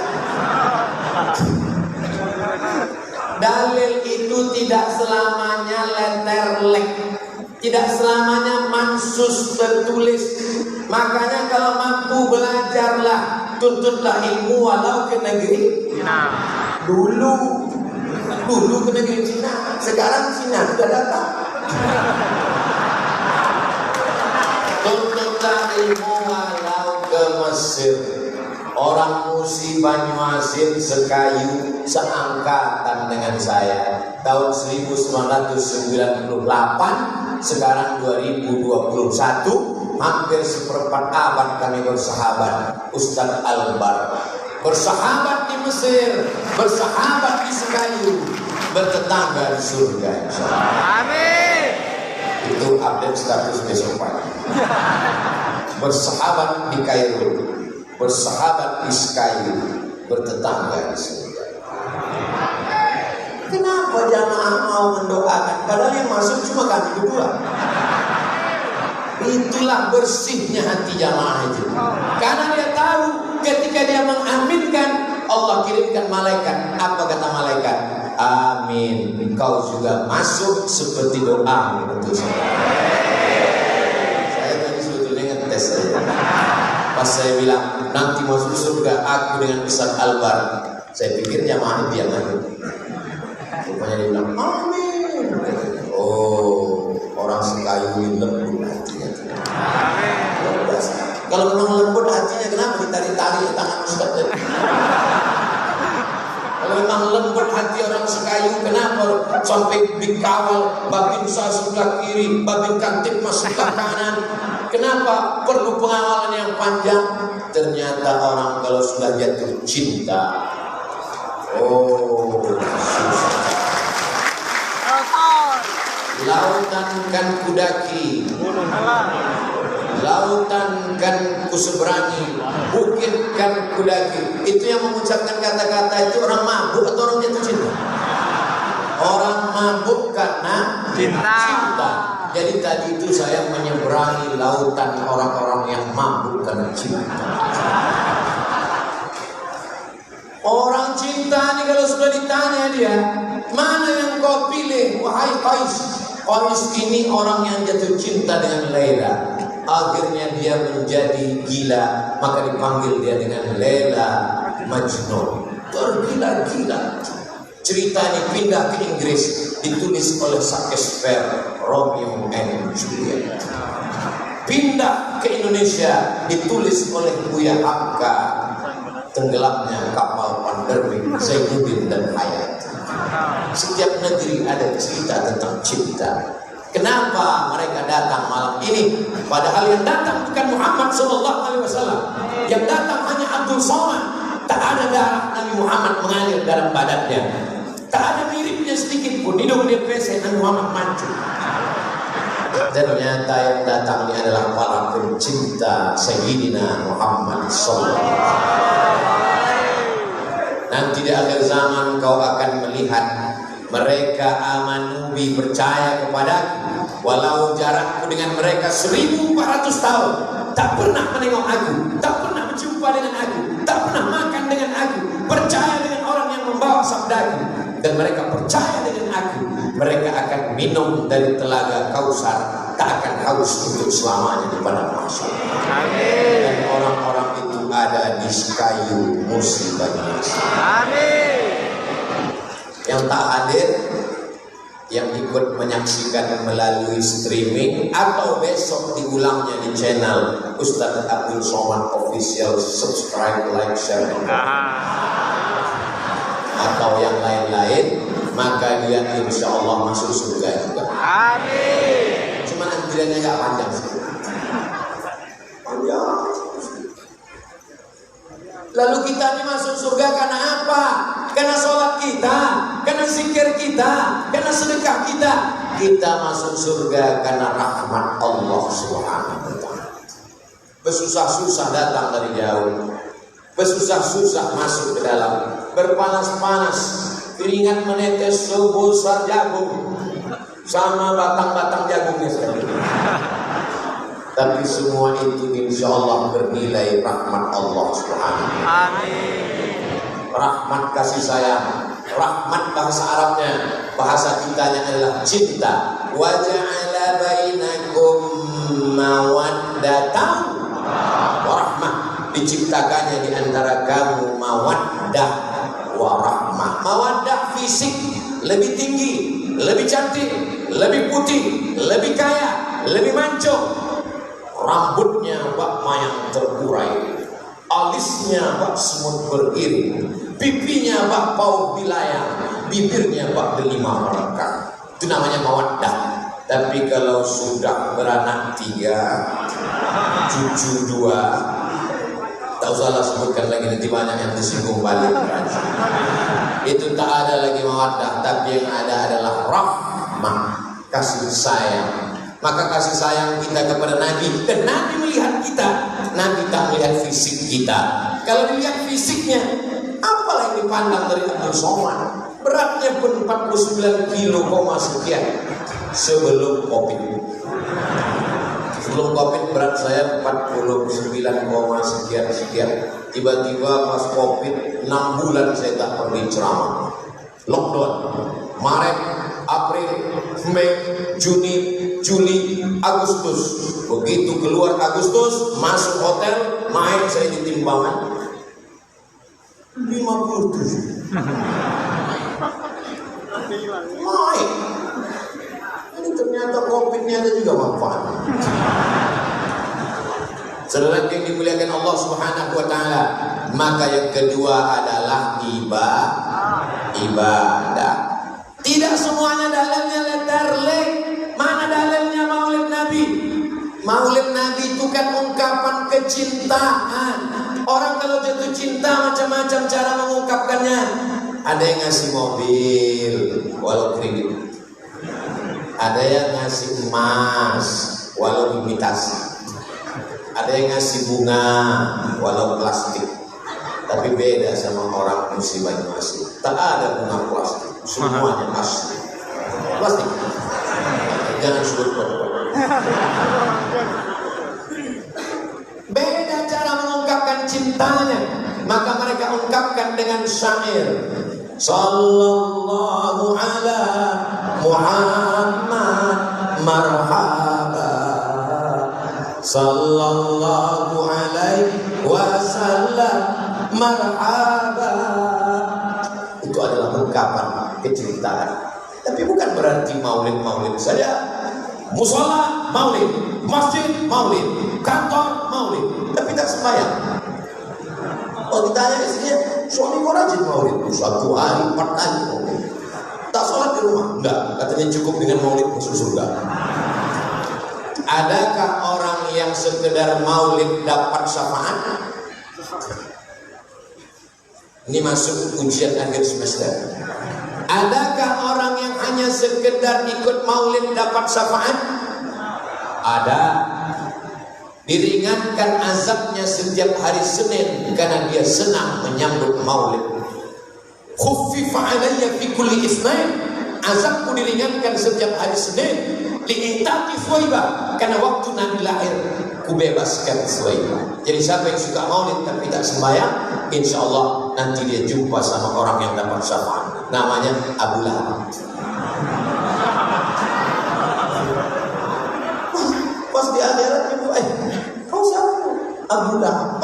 Dalil itu tidak selamanya letterlek, tidak selamanya mansus tertulis. Makanya kalau mampu belajarlah, tuntutlah ilmu walau ke negeri dulu ke negeri Cina. Sekarang Cina sudah datang. Tuntutlah ilmu walau ke Mesir. Orang Musi Banyuasin sekayu seangkatan dengan saya. Tahun 1998, sekarang 2021, hampir seperempat abad kami bersahabat. Ustaz Albar bersahabat di Mesir, bersahabat di sekayu, bertetangga di surga, insyaallah. Amin. Itu update status besok pagi. Bersahabat di Kairo, bersahabat di sekayu, bertetangga di surga. Kenapa jamaah mau mendoakan? Padahal yang masuk cuma kami berdua. Itulah bersihnya hati jamaah itu. Karena dia tahu ketika dia mengaminkan, Allah kirimkan malaikat. Apa kata malaikat? Amin. Kau juga masuk seperti doa untuk saya. Saya tadi sebetulnya ngetes saja. Pas saya bilang nanti masuk surga aku dengan Ustaz Albar, saya pikir jamaah diam aja. Rupanya dia bilang amin. Oh, orang sekayu ini lembut hatinya. Kalau memang lembut hatinya, kenapa ditarik-tarik tangan Ustaz tadi? Kalau memang lembut hati orang sekayu, kenapa sampai dikawal babinsa sebelah kiri, babin kantip masuk ke kanan? Kenapa perlu pengawalan yang panjang? Ternyata orang kalau sudah jatuh cinta, oh, susah. Lautan kan kudaki, lautan kan kuseberangi, bukit kan kudaki. Itu yang mengucapkan kata-kata itu orang mabuk atau orang jatuh cinta? Orang mabuk karena cinta. Jadi tadi itu saya menyeberangi lautan orang-orang yang mabuk karena cinta. Orang cinta ini kalau sudah ditanya dia, mana yang kau pilih? Wahai Qais. Qais ini orang yang jatuh cinta dengan Laila. Akhirnya dia menjadi gila, maka dipanggil dia dengan Laila Majnun. Tergila-gila. Cerita ini pindah ke Inggris, ditulis oleh Shakespeare, Romeo and Juliet. Pindah ke Indonesia, ditulis oleh Buya Hamka, Tenggelamnya Kapal Panderwi, Zainuddin dan Hayat. Setiap negeri ada cerita tentang cinta. Kenapa mereka datang malam ini? Padahal yang datang bukan Muhammad SAW. Yang datang hanya Abdul Somad. Tak ada darah Nabi Muhammad mengalir dalam badannya. Tak ada miripnya sedikit pun. Hidung dia pesek Nabi Muhammad mancung. Ternyata yang datang ini adalah para pencinta Sayyidina Muhammad SAW. Nanti di akhir zaman kau akan melihat mereka amanubi percaya kepadaku, walau jarakku dengan mereka 1400 tahun, tak pernah menengok aku, tak pernah berjumpa dengan aku, tak pernah makan dengan aku, percaya dengan orang yang membawa sabdaku, dan mereka percaya dengan aku. Mereka akan minum dari telaga Kausar, tak akan haus untuk selamanya di padang mahsyar. Amin. Dan orang-orang itu ada di sekayu Musi Banyuasin. Amin. yang tak hadir, yang ikut menyaksikan melalui streaming atau besok diulangnya di channel Ustadz Abdul Somad Official, subscribe, like, share, atau yang lain-lain, maka dia insya Allah masuk surga juga. Amin. Cuma antriannya agak panjang sih. Panjang. Lalu kita ini masuk surga karena apa? Karena sholat kita, karena zikir kita, karena sedekah kita. Kita masuk surga karena rahmat Allah Subhanahu wa Ta'ala. Bersusah-susah datang dari jauh, bersusah-susah masuk ke dalam, berpanas-panas, keringat menetes sebesar jagung, sama batang-batang jagungnya sekali. Tapi semua itu insya Allah bernilai rahmat Allah Subhanahu wa Ta'ala. Amin. Rahmat kasih sayang, rahmat bahasa Arabnya, bahasa kitanya adalah cinta. Wa ja'ala bainakum mawaddatan wa rahmah. Diciptakannya di antara kamu mawaddah wa rahmah. Mawaddah fisik lebih tinggi, lebih cantik, lebih putih, lebih kaya, lebih mancung. Rambutnya bak mayang terurai, alisnya bak semut beriring, pipinya bak pauk wilayah, bibirnya bak delima melekat. Itu namanya mawaddah. Tapi kalau sudah beranak 3, cucu 2, tak usahlah sebutkan lagi, nanti banyak yang tersinggung balik. Itu tak ada lagi mawaddah, tapi yang ada adalah rahmah, kasih sayang. Maka kasih sayang kita kepada Nabi, dan Nabi melihat kita, Nabi tak melihat fisik kita. Kalau dilihat fisiknya, apalah yang dipandang dari Abdul Somad? Beratnya pun 49 kilo, sekian sebelum Covid. Sebelum Covid berat saya 49, sekian. Tiba-tiba pas Covid 6 bulan saya tak pergi ceramah. Lockdown. Maret, April, Mei, Juni, Juli, Agustus. Begitu keluar Agustus, masuk hotel, naik saya di timbangan 57. Naik. Ini ternyata Covid-nya ada juga manfaat. Saudara yang dimuliakan Allah Subhanahu wa Ta'ala, maka yang kedua adalah ibadah. Tidak semuanya dalilnya letterlek. Mana dalilnya Maulid Nabi? Maulid Nabi itu kan ungkapan kecintaan. Orang kalau jatuh cinta macam-macam cara mengungkapkannya. Ada yang ngasih mobil walau kredit, ada yang ngasih emas walau imitasi, ada yang ngasih bunga walau plastik. Tapi beda sama orang musibah asli. Tak ada bunga plastik, semuanya asli. Plastik. Jangan sebut beda cara mengungkapkan cintanya. Maka mereka ungkapkan dengan syair. Sallallahu ala Muhammad marhaba, sallallahu alaihi wasallam marhaba. Itu adalah ungkapan kecintaan. Tapi bukan berarti maulid saja. Musola maulid, masjid maulid, kantor maulid, tapi tak sembahyang. Kalau ditanya istrinya, suami kau rajin maulid? 1 hari, 4 hari maulid. Tak sholat di rumah? Enggak, katanya cukup dengan maulid masuk surga. Adakah orang yang sekedar maulid dapat syafaat? Ini masuk ujian akhir semester. Adakah orang yang hanya sekedar ikut maulid dapat syafaat? Ada. Diringankan azabnya setiap hari Senin karena dia senang menyambut maulid. Khuffifa alayya fi kulli itsnain. Azabku diringankan setiap hari Senin. Li'itaqi Suwaibah, karena waktu Nabi lahir kubebaskan Suwaibah. Jadi siapa yang suka maulid tapi tak sembahyang, insya Allah nanti dia jumpa sama orang yang dapat syafaat. Namanya Abu Lahab. Pas di akhirat ibu, kau siapa? Abu Lahab.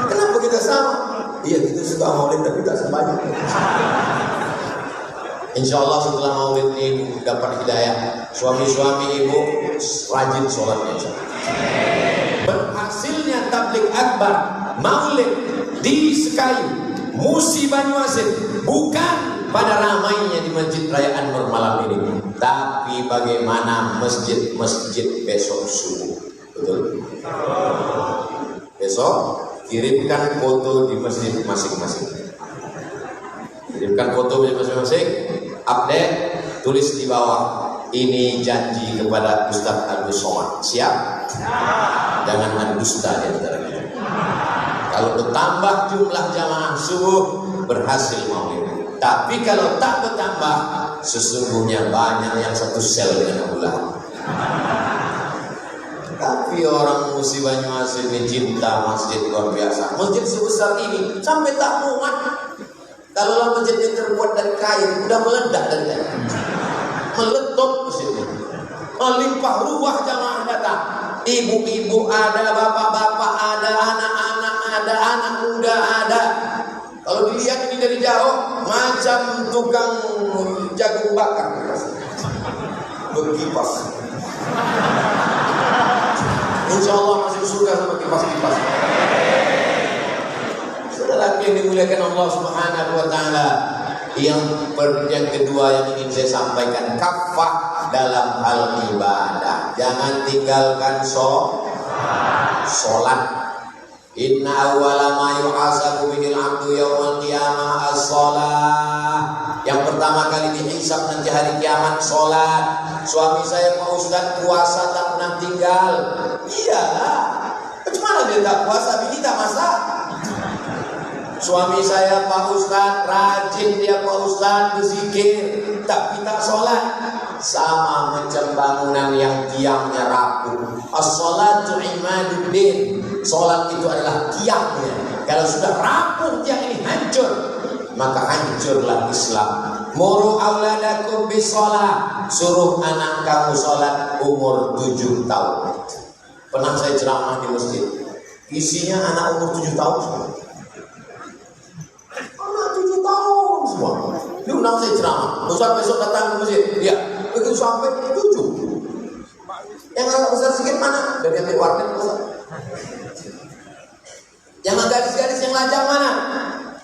Kenapa kita sama? Iya, kita suka maulid tapi tak sembahyang. Insya Allah setelah maulid ini ibu dapat hidayah. Suami-suami ibu rajin sholatnya. Berhasilnya tabligh akbar maulid di Sekayu, Musi Banyuasin bukan pada ramainya di Masjid Raya Anwar malam ini, tapi bagaimana masjid-masjid besok subuh. Betul? Besok kirimkan foto di masjid masing-masing. Kirimkan foto di masing-masing, update, tulis di bawah. Ini janji kepada Ustaz Abdul Somad. Siap? Jangan ada dusta di antara kita. Kalau bertambah jumlah jamaah subuh, berhasil maulid. Tapi kalau tak bertambah, sesungguhnya banyak yang satu sel dengan Abu Lahab. Tapi orang Musi Banyuasin ini cinta masjid luar biasa. Masjid sebesar ini sampai tak muat. Kalau masjidnya terbuat dari kayu, udah meledak dari kayu. Meletup masjidnya. Melimpah ruah jamaah datang. Ibu-ibu ada, bapak-bapak ada, anak-anak ada, anak muda ada. Kalau dilihat ini dari jauh, macam tukang jagung bakar. Berkipas. Insya Allah masih surga sama kipas-kipas. Saudara yang dimuliakan Allah Subhanahu wa Ta'ala, yang kedua yang ingin saya sampaikan, kafah dalam hal ibadah. Jangan tinggalkan sholat. Inna awwala ma yuhasabu bihil 'abdu yaumal qiyamah as-shalah. Yang pertama kali dihisab nanti hari kiamat sholat. Suami saya Pak Ustaz puasa tak pernah tinggal. Iyalah, bagaimana dia tak puasa? Bini tak masak. Suami saya Pak Ustaz rajin dia Pak Ustaz berzikir, tapi tak sholat. Sama macam bangunan yang tiangnya rapuh. As-sholatu imaduddin. Sholat itu adalah tiangnya. Kalau sudah rapuh tiang ini hancur, maka hancurlah Islam. Muru auladakum bisolah. Suruh anak kamu sholat umur 7 tahun. Pernah saya ceramah di masjid, isinya anak umur 7 tahun semua. Anak 7 tahun semua. Diundang saya ceramah. Ustaz besok datang ke masjid. Ya, begitu sampai 7. Yang agak besar sedikit mana? Dari ambil warnet Ustaz. Yang gadis-gadis yang lajang mana?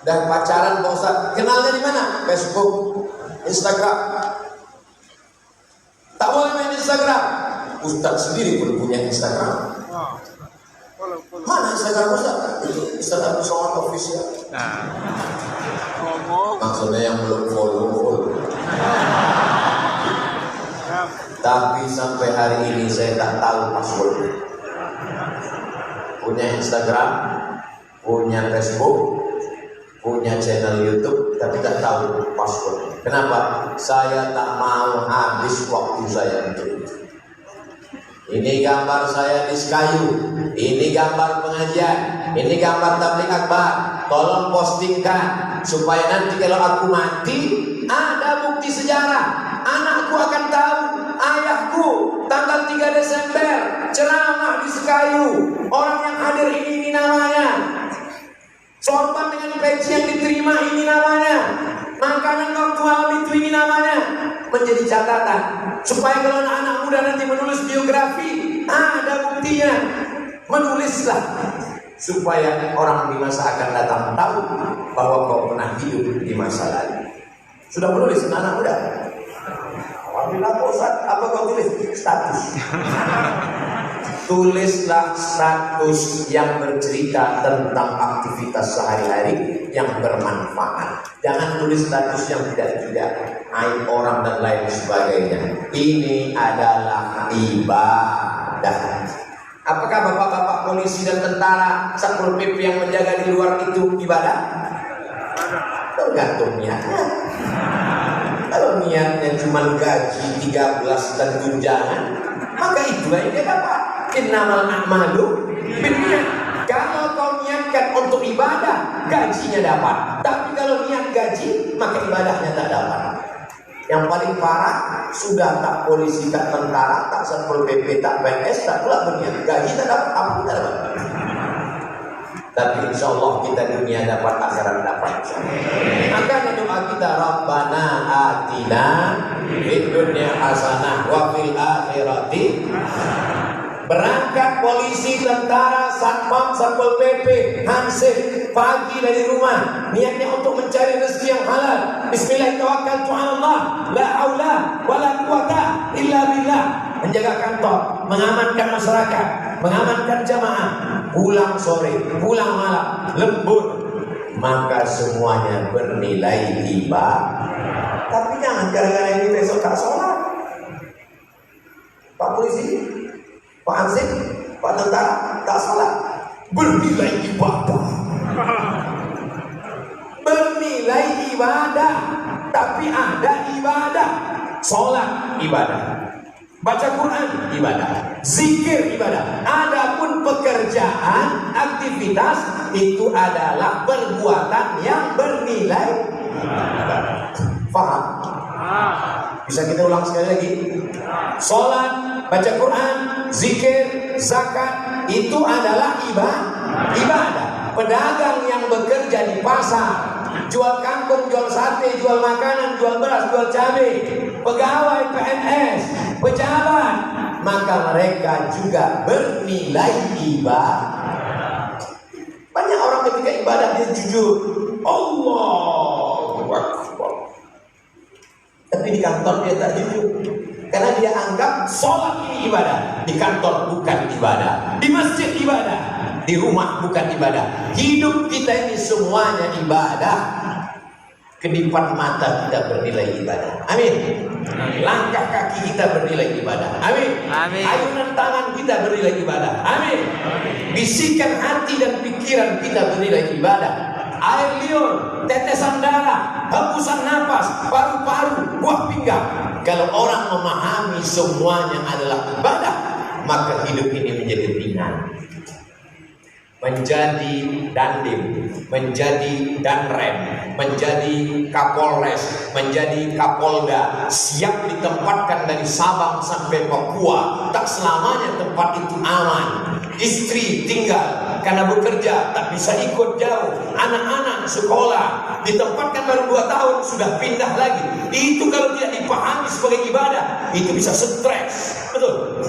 Dan pacaran Pak Ustaz. Kenalnya di mana? Facebook, Instagram. Tak boleh main Instagram. Ustaz sendiri pun punya Instagram. Mana Instagram Ustaz? Itu Ustaz Abdul Somad Official. Maksudnya yang belum follow. Tapi sampai hari ini saya tak tahu passwordnya. Punya Instagram, punya Facebook, punya channel YouTube, tapi tak tahu password. Kenapa? Saya tak mau habis waktu saya untuk itu. Ini gambar saya di Sekayu, ini gambar pengajian, ini gambar tabligh akbar. Tolong postingkan supaya nanti kalau aku mati ada bukti sejarah. Anakku akan tahu ayahku tanggal 3 Desember ceramah di Sekayu. Orang yang hadir ini namanya. Sorban dengan peci yang diterima ini namanya. Makanan waktu malam itu ini namanya. Menjadi catatan supaya kalau anak-anak muda nanti menulis biografi ada buktinya. Menulislah supaya orang di masa akan datang tahu bahwa kau pernah hidup di masa lalu. Sudah menulis anak muda? Alhamdulillah Pak Ustaz, apa kau tulis? Status. Tulislah status yang bercerita tentang aktivitas sehari-hari yang bermanfaat. Jangan tulis status yang tidak aib orang dan lain sebagainya. Ini adalah ibadah. Apakah bapak-bapak polisi dan tentara, Satpol PP yang menjaga di luar itu ibadah? Tergantung niatnya. Kalau niatnya cuma gaji 13 dan tunjangan, maka itulah yang dia dapat. Innamal a'malu binniyat. Kalau kau niatkan untuk ibadah, gajinya dapat. Tapi kalau niat gaji, maka ibadahnya tak dapat. Yang paling parah, sudah tak polisi, tak tentara, tak Satpol PP, tak PNS, tak pula berniat. Gaji tak dapat, apa tak dapat. Tapi insya Allah kita dunia dapat, akhirat dapat. Makanya doa kita, Rabbana atina fid dunya hasanah wa fil akhirati. Berangkat polisi, tentara, satpam, satpol pp, hansip pagi dari rumah, niatnya untuk mencari rezeki yang halal. Bismillahirrahmanirrahim. La haula wala quwata illa billah. Menjaga kantor, mengamankan masyarakat, mengamankan jamaah, pulang sore, pulang malam, lembur, maka semuanya bernilai ibadah. Tapi jangan gara-gara ini besok tak sholat. Pak polisi, Pak Ansip, Pak tentara tak sholat, bernilai ibadah. Bernilai ibadah. Tapi ada ibadah. Sholat ibadah, baca Quran ibadah, zikir ibadah. Adapun pekerjaan, aktivitas itu adalah perbuatan yang bernilai ibadah. Faham? Bisa kita ulang sekali lagi? Sholat, baca Quran, zikir, zakat itu adalah ibadah. Pedagang yang bekerja di pasar, jual kangkung, jual sate, jual makanan, jual beras, jual cabai, pegawai PNS, pejabat, maka mereka juga bernilai ibadah. Banyak orang ketika ibadah dia jujur, Allahu Akbar, tapi di kantor dia tak jujur, karena dia anggap sholat ini ibadah. Di kantor bukan ibadah, di masjid ibadah, di rumah bukan ibadah. Hidup kita ini semuanya ibadah. Kedipan mata kita bernilai ibadah. Amin. Langkah kaki kita bernilai ibadah. Amin. Ayunan tangan kita bernilai ibadah. Amin. Bisikan hati dan pikiran kita bernilai ibadah. Air liur, tetesan darah, hembusan napas, paru-paru, buah pinggang. Kalau orang memahami semuanya adalah ibadah, maka hidup ini menjadi ringan. Menjadi dandim, menjadi danrem, menjadi kapolres, menjadi kapolda, siap ditempatkan dari Sabang sampai Papua. Tak selamanya tempat itu aman. Istri tinggal karena bekerja, tak bisa ikut jauh. Anak-anak sekolah, ditempatkan baru 2 tahun sudah pindah lagi. Itu kalau tidak dipahami sebagai ibadah, itu bisa stres. Betul?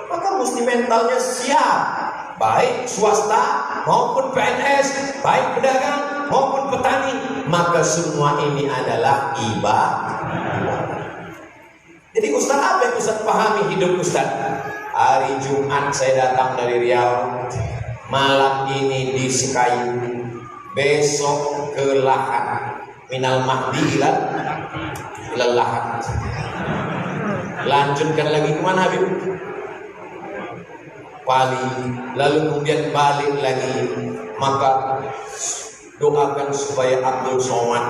Maka mesti mentalnya siap. Baik swasta maupun PNS, baik pedagang maupun petani, maka semua ini adalah ibadah. Jadi Ustaz, apa yang Ustaz pahami hidup Ustaz? Hari Jumat saya datang dari Riau, malam ini di Sekayu, besok ke Lahat, minal mahdi ilal Lahat. Lanjutkan lagi kemana Habib? Bali, lalu kemudian balik lagi. Maka doakan supaya Abdul Somad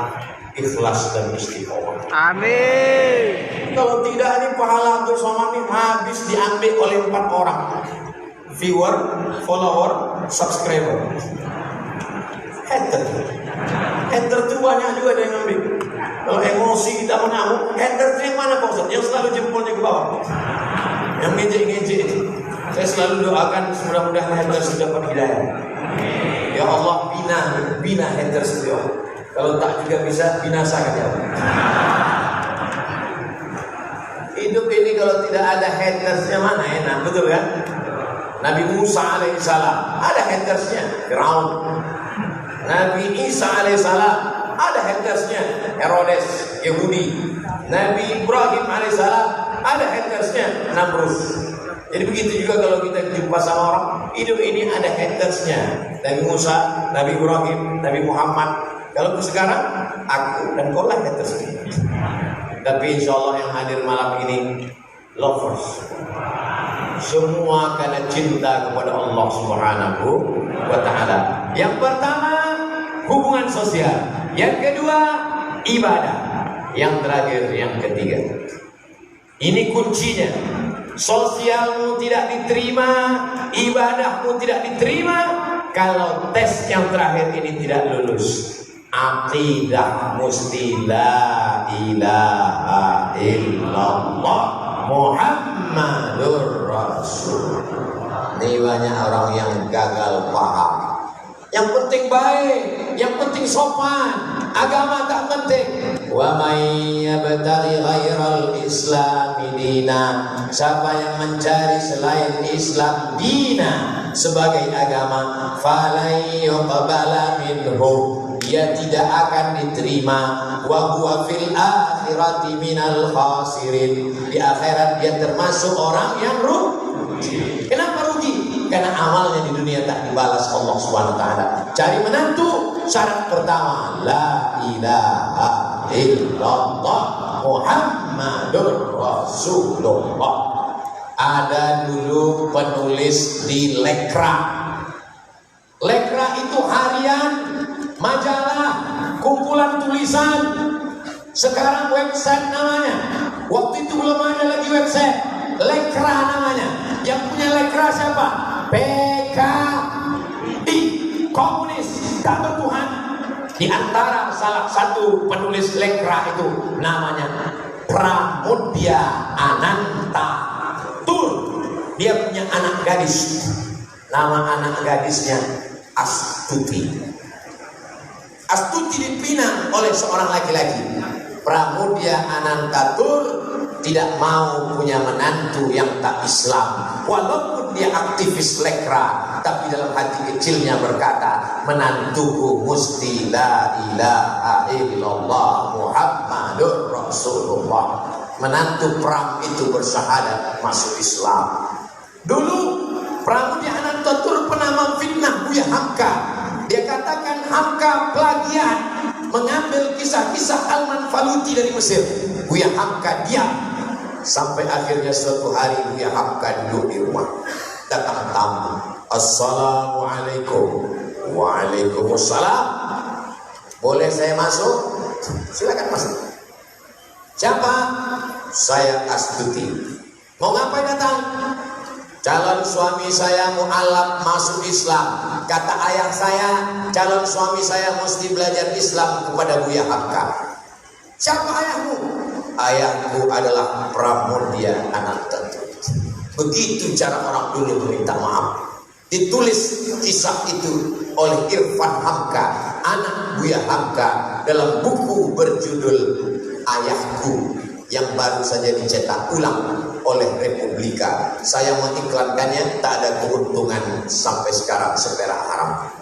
ikhlas dan istiqomah. Amin. Kalau tidak, ini pahala Abdul Somad ini habis diambil oleh 4 orang. Viewer, follower, subscriber. Hater itu banyak juga ada yang ambil. Kalau emosi kita mengamuk, hater itu yang mana Pak Ustaz? Yang selalu jempolnya ke bawah, yang ngejek-ngejek itu. Saya selalu doakan mudah-mudahan haters dapat hidayah. Ya Allah, bina haters itu. Kalau tak juga bisa binasakan ya Allah. Hidup ini kalau tidak ada hatersnya mana enak, betul kan? Nabi Musa alaihissalam ada hatersnya, Firaun. Nabi Isa alaihissalam ada hatersnya, Herodes, Yahudi. Nabi Ibrahim alaihissalam ada hatersnya, Namrus. Jadi begitu juga kalau kita jumpa sama orang, hidup ini ada hatersnya. Nabi Musa, Nabi Ibrahim, Nabi Muhammad. Kalau sekarang, aku dan kau lah hatersnya. Tapi insya Allah yang hadir malam ini lovers. Semua karena cinta kepada Allah Subhanahu wa Ta'ala. Yang pertama, hubungan sosial. Yang kedua, ibadah. Yang terakhir, yang ketiga. Ini kuncinya. Sosialmu tidak diterima, ibadahmu tidak diterima kalau tes yang terakhir ini tidak lulus. Aqidah mesti la ilaha illallah Muhammadur Rasul. Ini banyak orang yang gagal paham. Yang penting baik, yang penting sopan, agama tak penting. Wa may yabtaghi ghairal islami dina, siapa yang mencari selain Islam dina sebagai agama, falan yuqbala minhu, dia tidak akan diterima, wa huwa fil akhirati minal khasirin, di akhirat dia termasuk orang yang rugi. Kenapa rugi? Karena amalnya di dunia tak dibalas Allah Subhanahu wa taala. Cari menantu, syarat pertama la ilaha illallah Muhammadur Rasulullah. Ada dulu penulis di Lekra. Lekra itu harian, majalah, kumpulan tulisan. Sekarang website namanya. Waktu itu belum ada lagi website. Lekra namanya. Yang punya Lekra siapa? PKI, komunis, tak bertuhan. Di antara salah satu penulis Lekra itu namanya Pramudya Ananta Tur. Dia punya anak gadis. Nama anak gadisnya Astuti. Astuti dipinang oleh seorang laki-laki. Pramudya Ananta Tur tidak mau punya menantu yang tak Islam. Walaupun dia aktivis Lekra, tapi dalam hati kecilnya berkata, menantuku mesti la ilaha illallah Muhammadur Rasulullah. Menantu Pram itu bersyahadat masuk Islam. Dulu Pramudya Ananta Tur pernah memfitnah Buya Hamka. Dia katakan Hamka plagiat, mengambil kisah-kisah Alman Faluti dari Mesir. Buya Hamka diam. Sampai akhirnya suatu hari Buya Hamka duduk di rumah. Datang tamu. Assalamualaikum. Waalaikumsalam. Boleh saya masuk? Silakan masuk. Siapa? Saya Astuti. Mau ngapain datang? Calon suami saya mu'alaf masuk Islam. Kata ayah saya, calon suami saya mesti belajar Islam kepada Buya Hamka. Siapa ayahmu? Ayahku adalah Pramudya Ananta Tur. Begitu cara orang dulu meminta maaf. Ditulis kisah itu oleh Irfan Hamka, anak Buya Hamka, dalam buku berjudul Ayahku, yang baru saja dicetak ulang oleh Republika. Saya mengiklankannya, tak ada keuntungan sampai sekarang seperak haram.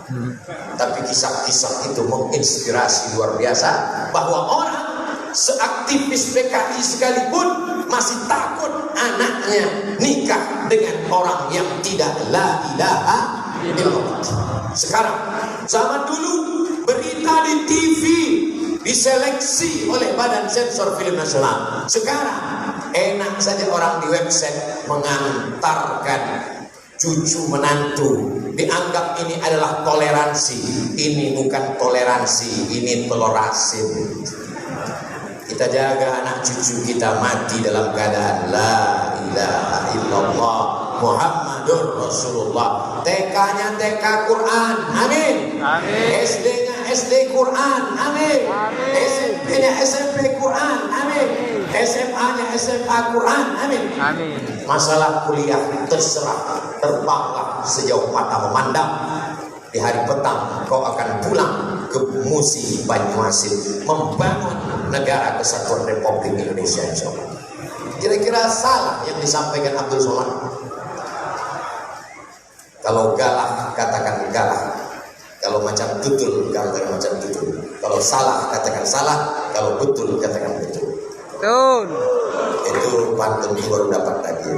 Tapi kisah-kisah itu menginspirasi luar biasa, bahwa orang seaktivis PKI sekalipun masih takut anaknya nikah dengan orang yang tidak la ilaha illallah. Sekarang, zaman dulu berita di TV diseleksi oleh Badan Sensor Film Nasional. Sekarang enak saja orang di website mengantarkan cucu menantu. Dianggap ini adalah toleransi. Ini bukan toleransi, ini telur asin. Kita jaga anak cucu kita mati dalam keadaan la ilaha illallah Muhammadur Rasulullah. TK-nya TK Quran, amin. SD-nya SD Quran, amin. SMP-nya SMP Quran, amin. SMA-nya SMA Quran, amin. Masalah kuliah terserah, terbanglah sejauh mata memandang. Di hari petang kau akan pulang ke Musi Banyuasin, membangun negara kesatuan Republik Indonesia, insyaallah. Kira-kira salah yang disampaikan Abdul Somad? Kalau galah katakan galah, kalau macam tutul katakan macam tutul, kalau salah katakan salah, kalau betul katakan betul. Betul. Itu pantun baru dapat tadi.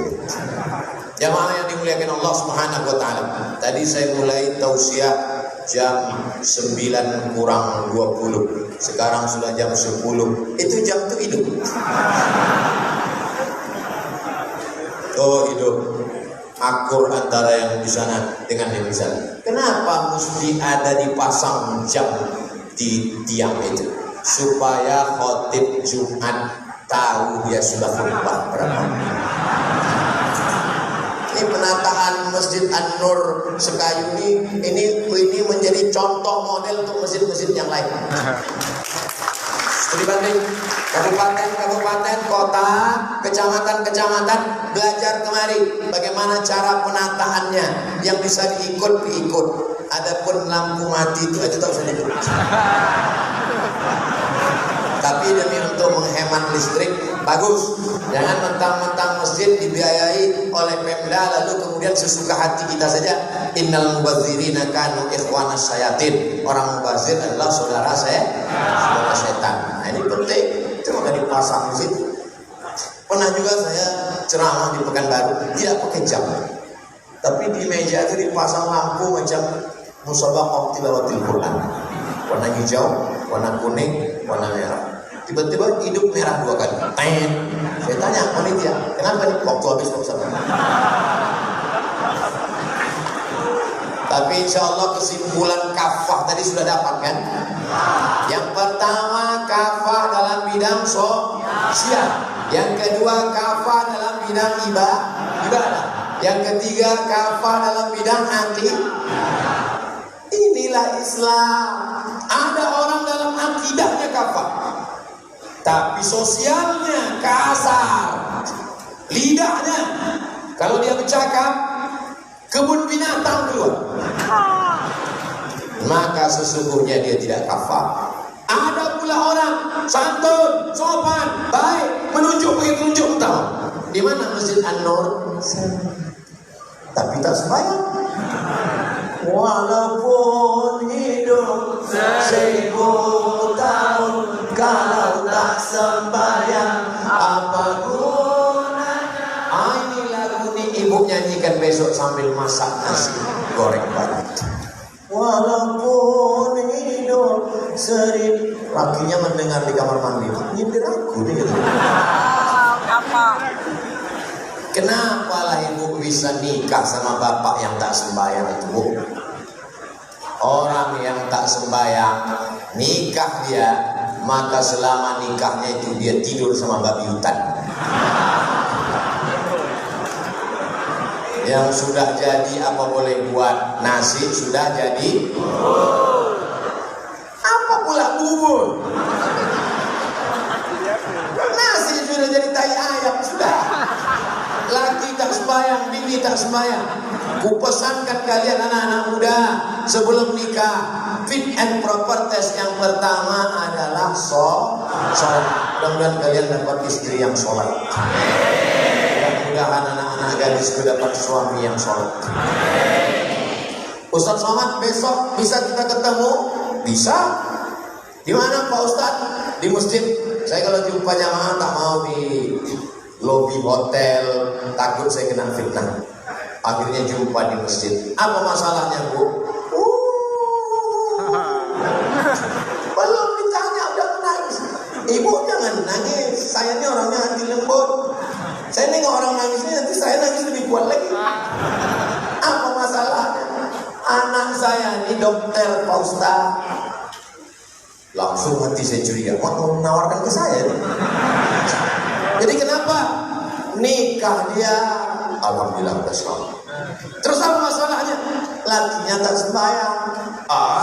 Jamaah yang dimuliakan Allah Subhanahu wa taala. Tadi saya mulai tausiah jam 9 kurang 20. Sekarang sudah jam 10. Itu jam itu hidup. Oh, hidup. Akur antara yang di sana dengan yang di sana. Kenapa mesti ada dipasang jam di tiang itu? Supaya khotib Jumat tahu dia sudah khutbah berapa. Ini penataan Masjid An-Nur Sekayu ini menjadi contoh model untuk masjid-masjid yang lain. Studi banding kabupaten, kota, kecamatan belajar kemari bagaimana cara penataannya, yang bisa diikut. Adapun lampu mati itu tahu saya. Tapi demi untuk menghemat listrik, bagus. Jangan mentang-mentang masjid dibiayai oleh Pemda lalu kemudian sesuka hati kita saja. Innal mubadzirina kanu ikhwanas syayatin. Orang mubazir adalah saudara setan. Nah, ini penting. Itu maka dipasang di situ. Pernah juga saya ceramah di Pekanbaru, tidak pakai jam. Tapi di meja itu dipasang lampu macam musabaqah tilawatil Quran. Warna hijau, warna kuning, warna merah. Tiba-tiba hidup merah 2 kali. Saya tanya panitia, kenapa nih? Waktu habis Ustaz. Tapi insya Allah kesimpulan kafah tadi sudah dapat kan? Yang pertama kafah dalam bidang sosial. Yang kedua kafah dalam bidang ibadah. Yang ketiga kafah dalam bidang akidah. Inilah Islam. Ada orang dalam akidahnya kafah, tapi sosialnya kasar. Lidahnya kalau dia bercakap kebun binatang keluar, maka sesungguhnya dia tidak kafah. Ada pula orang santun, sopan, baik, menunjuk pakai telunjuk tahu. Di mana Masjid An-Nur? Tapi tak sembahyang. Walaupun hidup 1000 tahun, kalau tak sembahyang apa gunanya? Ini lagu ini ibu nyanyikan besok sambil masak nasi goreng banyak. Walaupun hidup 1000, lakinya mendengar di kamar mandi, nyindir aku nih gitu. Kenapa lah ibu bisa nikah sama bapak yang tak sembahyang itu, Bu? Orang yang tak sembahyang nikah dia, maka selama nikahnya itu dia tidur sama babi hutan. Yang sudah jadi apa boleh buat? Nasi sudah jadi. Apa pula bubur? Nasi sudah jadi tai ayam sudah. Laki tak sembahyang, bini tak sembahyang. Kupesankan kalian anak-anak muda sebelum nikah, fit and proper test yang pertama adalah sholat. Mudah-mudahan kalian dapat istri yang sholat. Mudah-mudahan anak-anak gadis mendapat suami yang sholat. Ustaz Somad besok bisa kita ketemu? Bisa. Di mana Pak Ustaz? Di masjid. Saya kalau jumpa jamaah tak mau di lobi hotel, takut saya kena fitnah. Akhirnya jumpa di masjid. Apa masalahnya, Bu? Belum ditanya udah menangis. Ibu jangan nangis. Saya ini orangnya hati lembut. Saya nengok orang nangis ini nanti saya nangis lebih kuat lagi. Apa masalahnya? Anak saya ini dokter, Pak Ustaz. Langsung hati saya curiga. Mau menawarkan ke saya nih. Jadi kenapa? Nikah dia alhamdulillah udah selamat. Terus apa masalahnya? Lakinya tak sembahyang.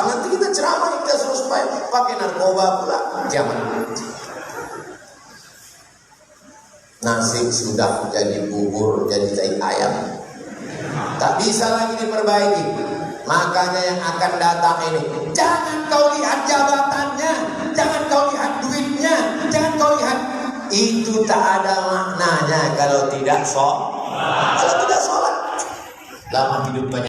Nanti kita ceramah kita suruh sembahyang pakai narkoba pula. Jangan. Nasi sudah jadi bubur, jadi tai ayam. Tak bisa lagi diperbaiki. Makanya yang akan datang ini, jangan kau lihat jabatannya, jangan kau lihat duitnya, jangan kau lihat. Itu tak ada maknanya kalau tidak sholat. Lama hidup banyak.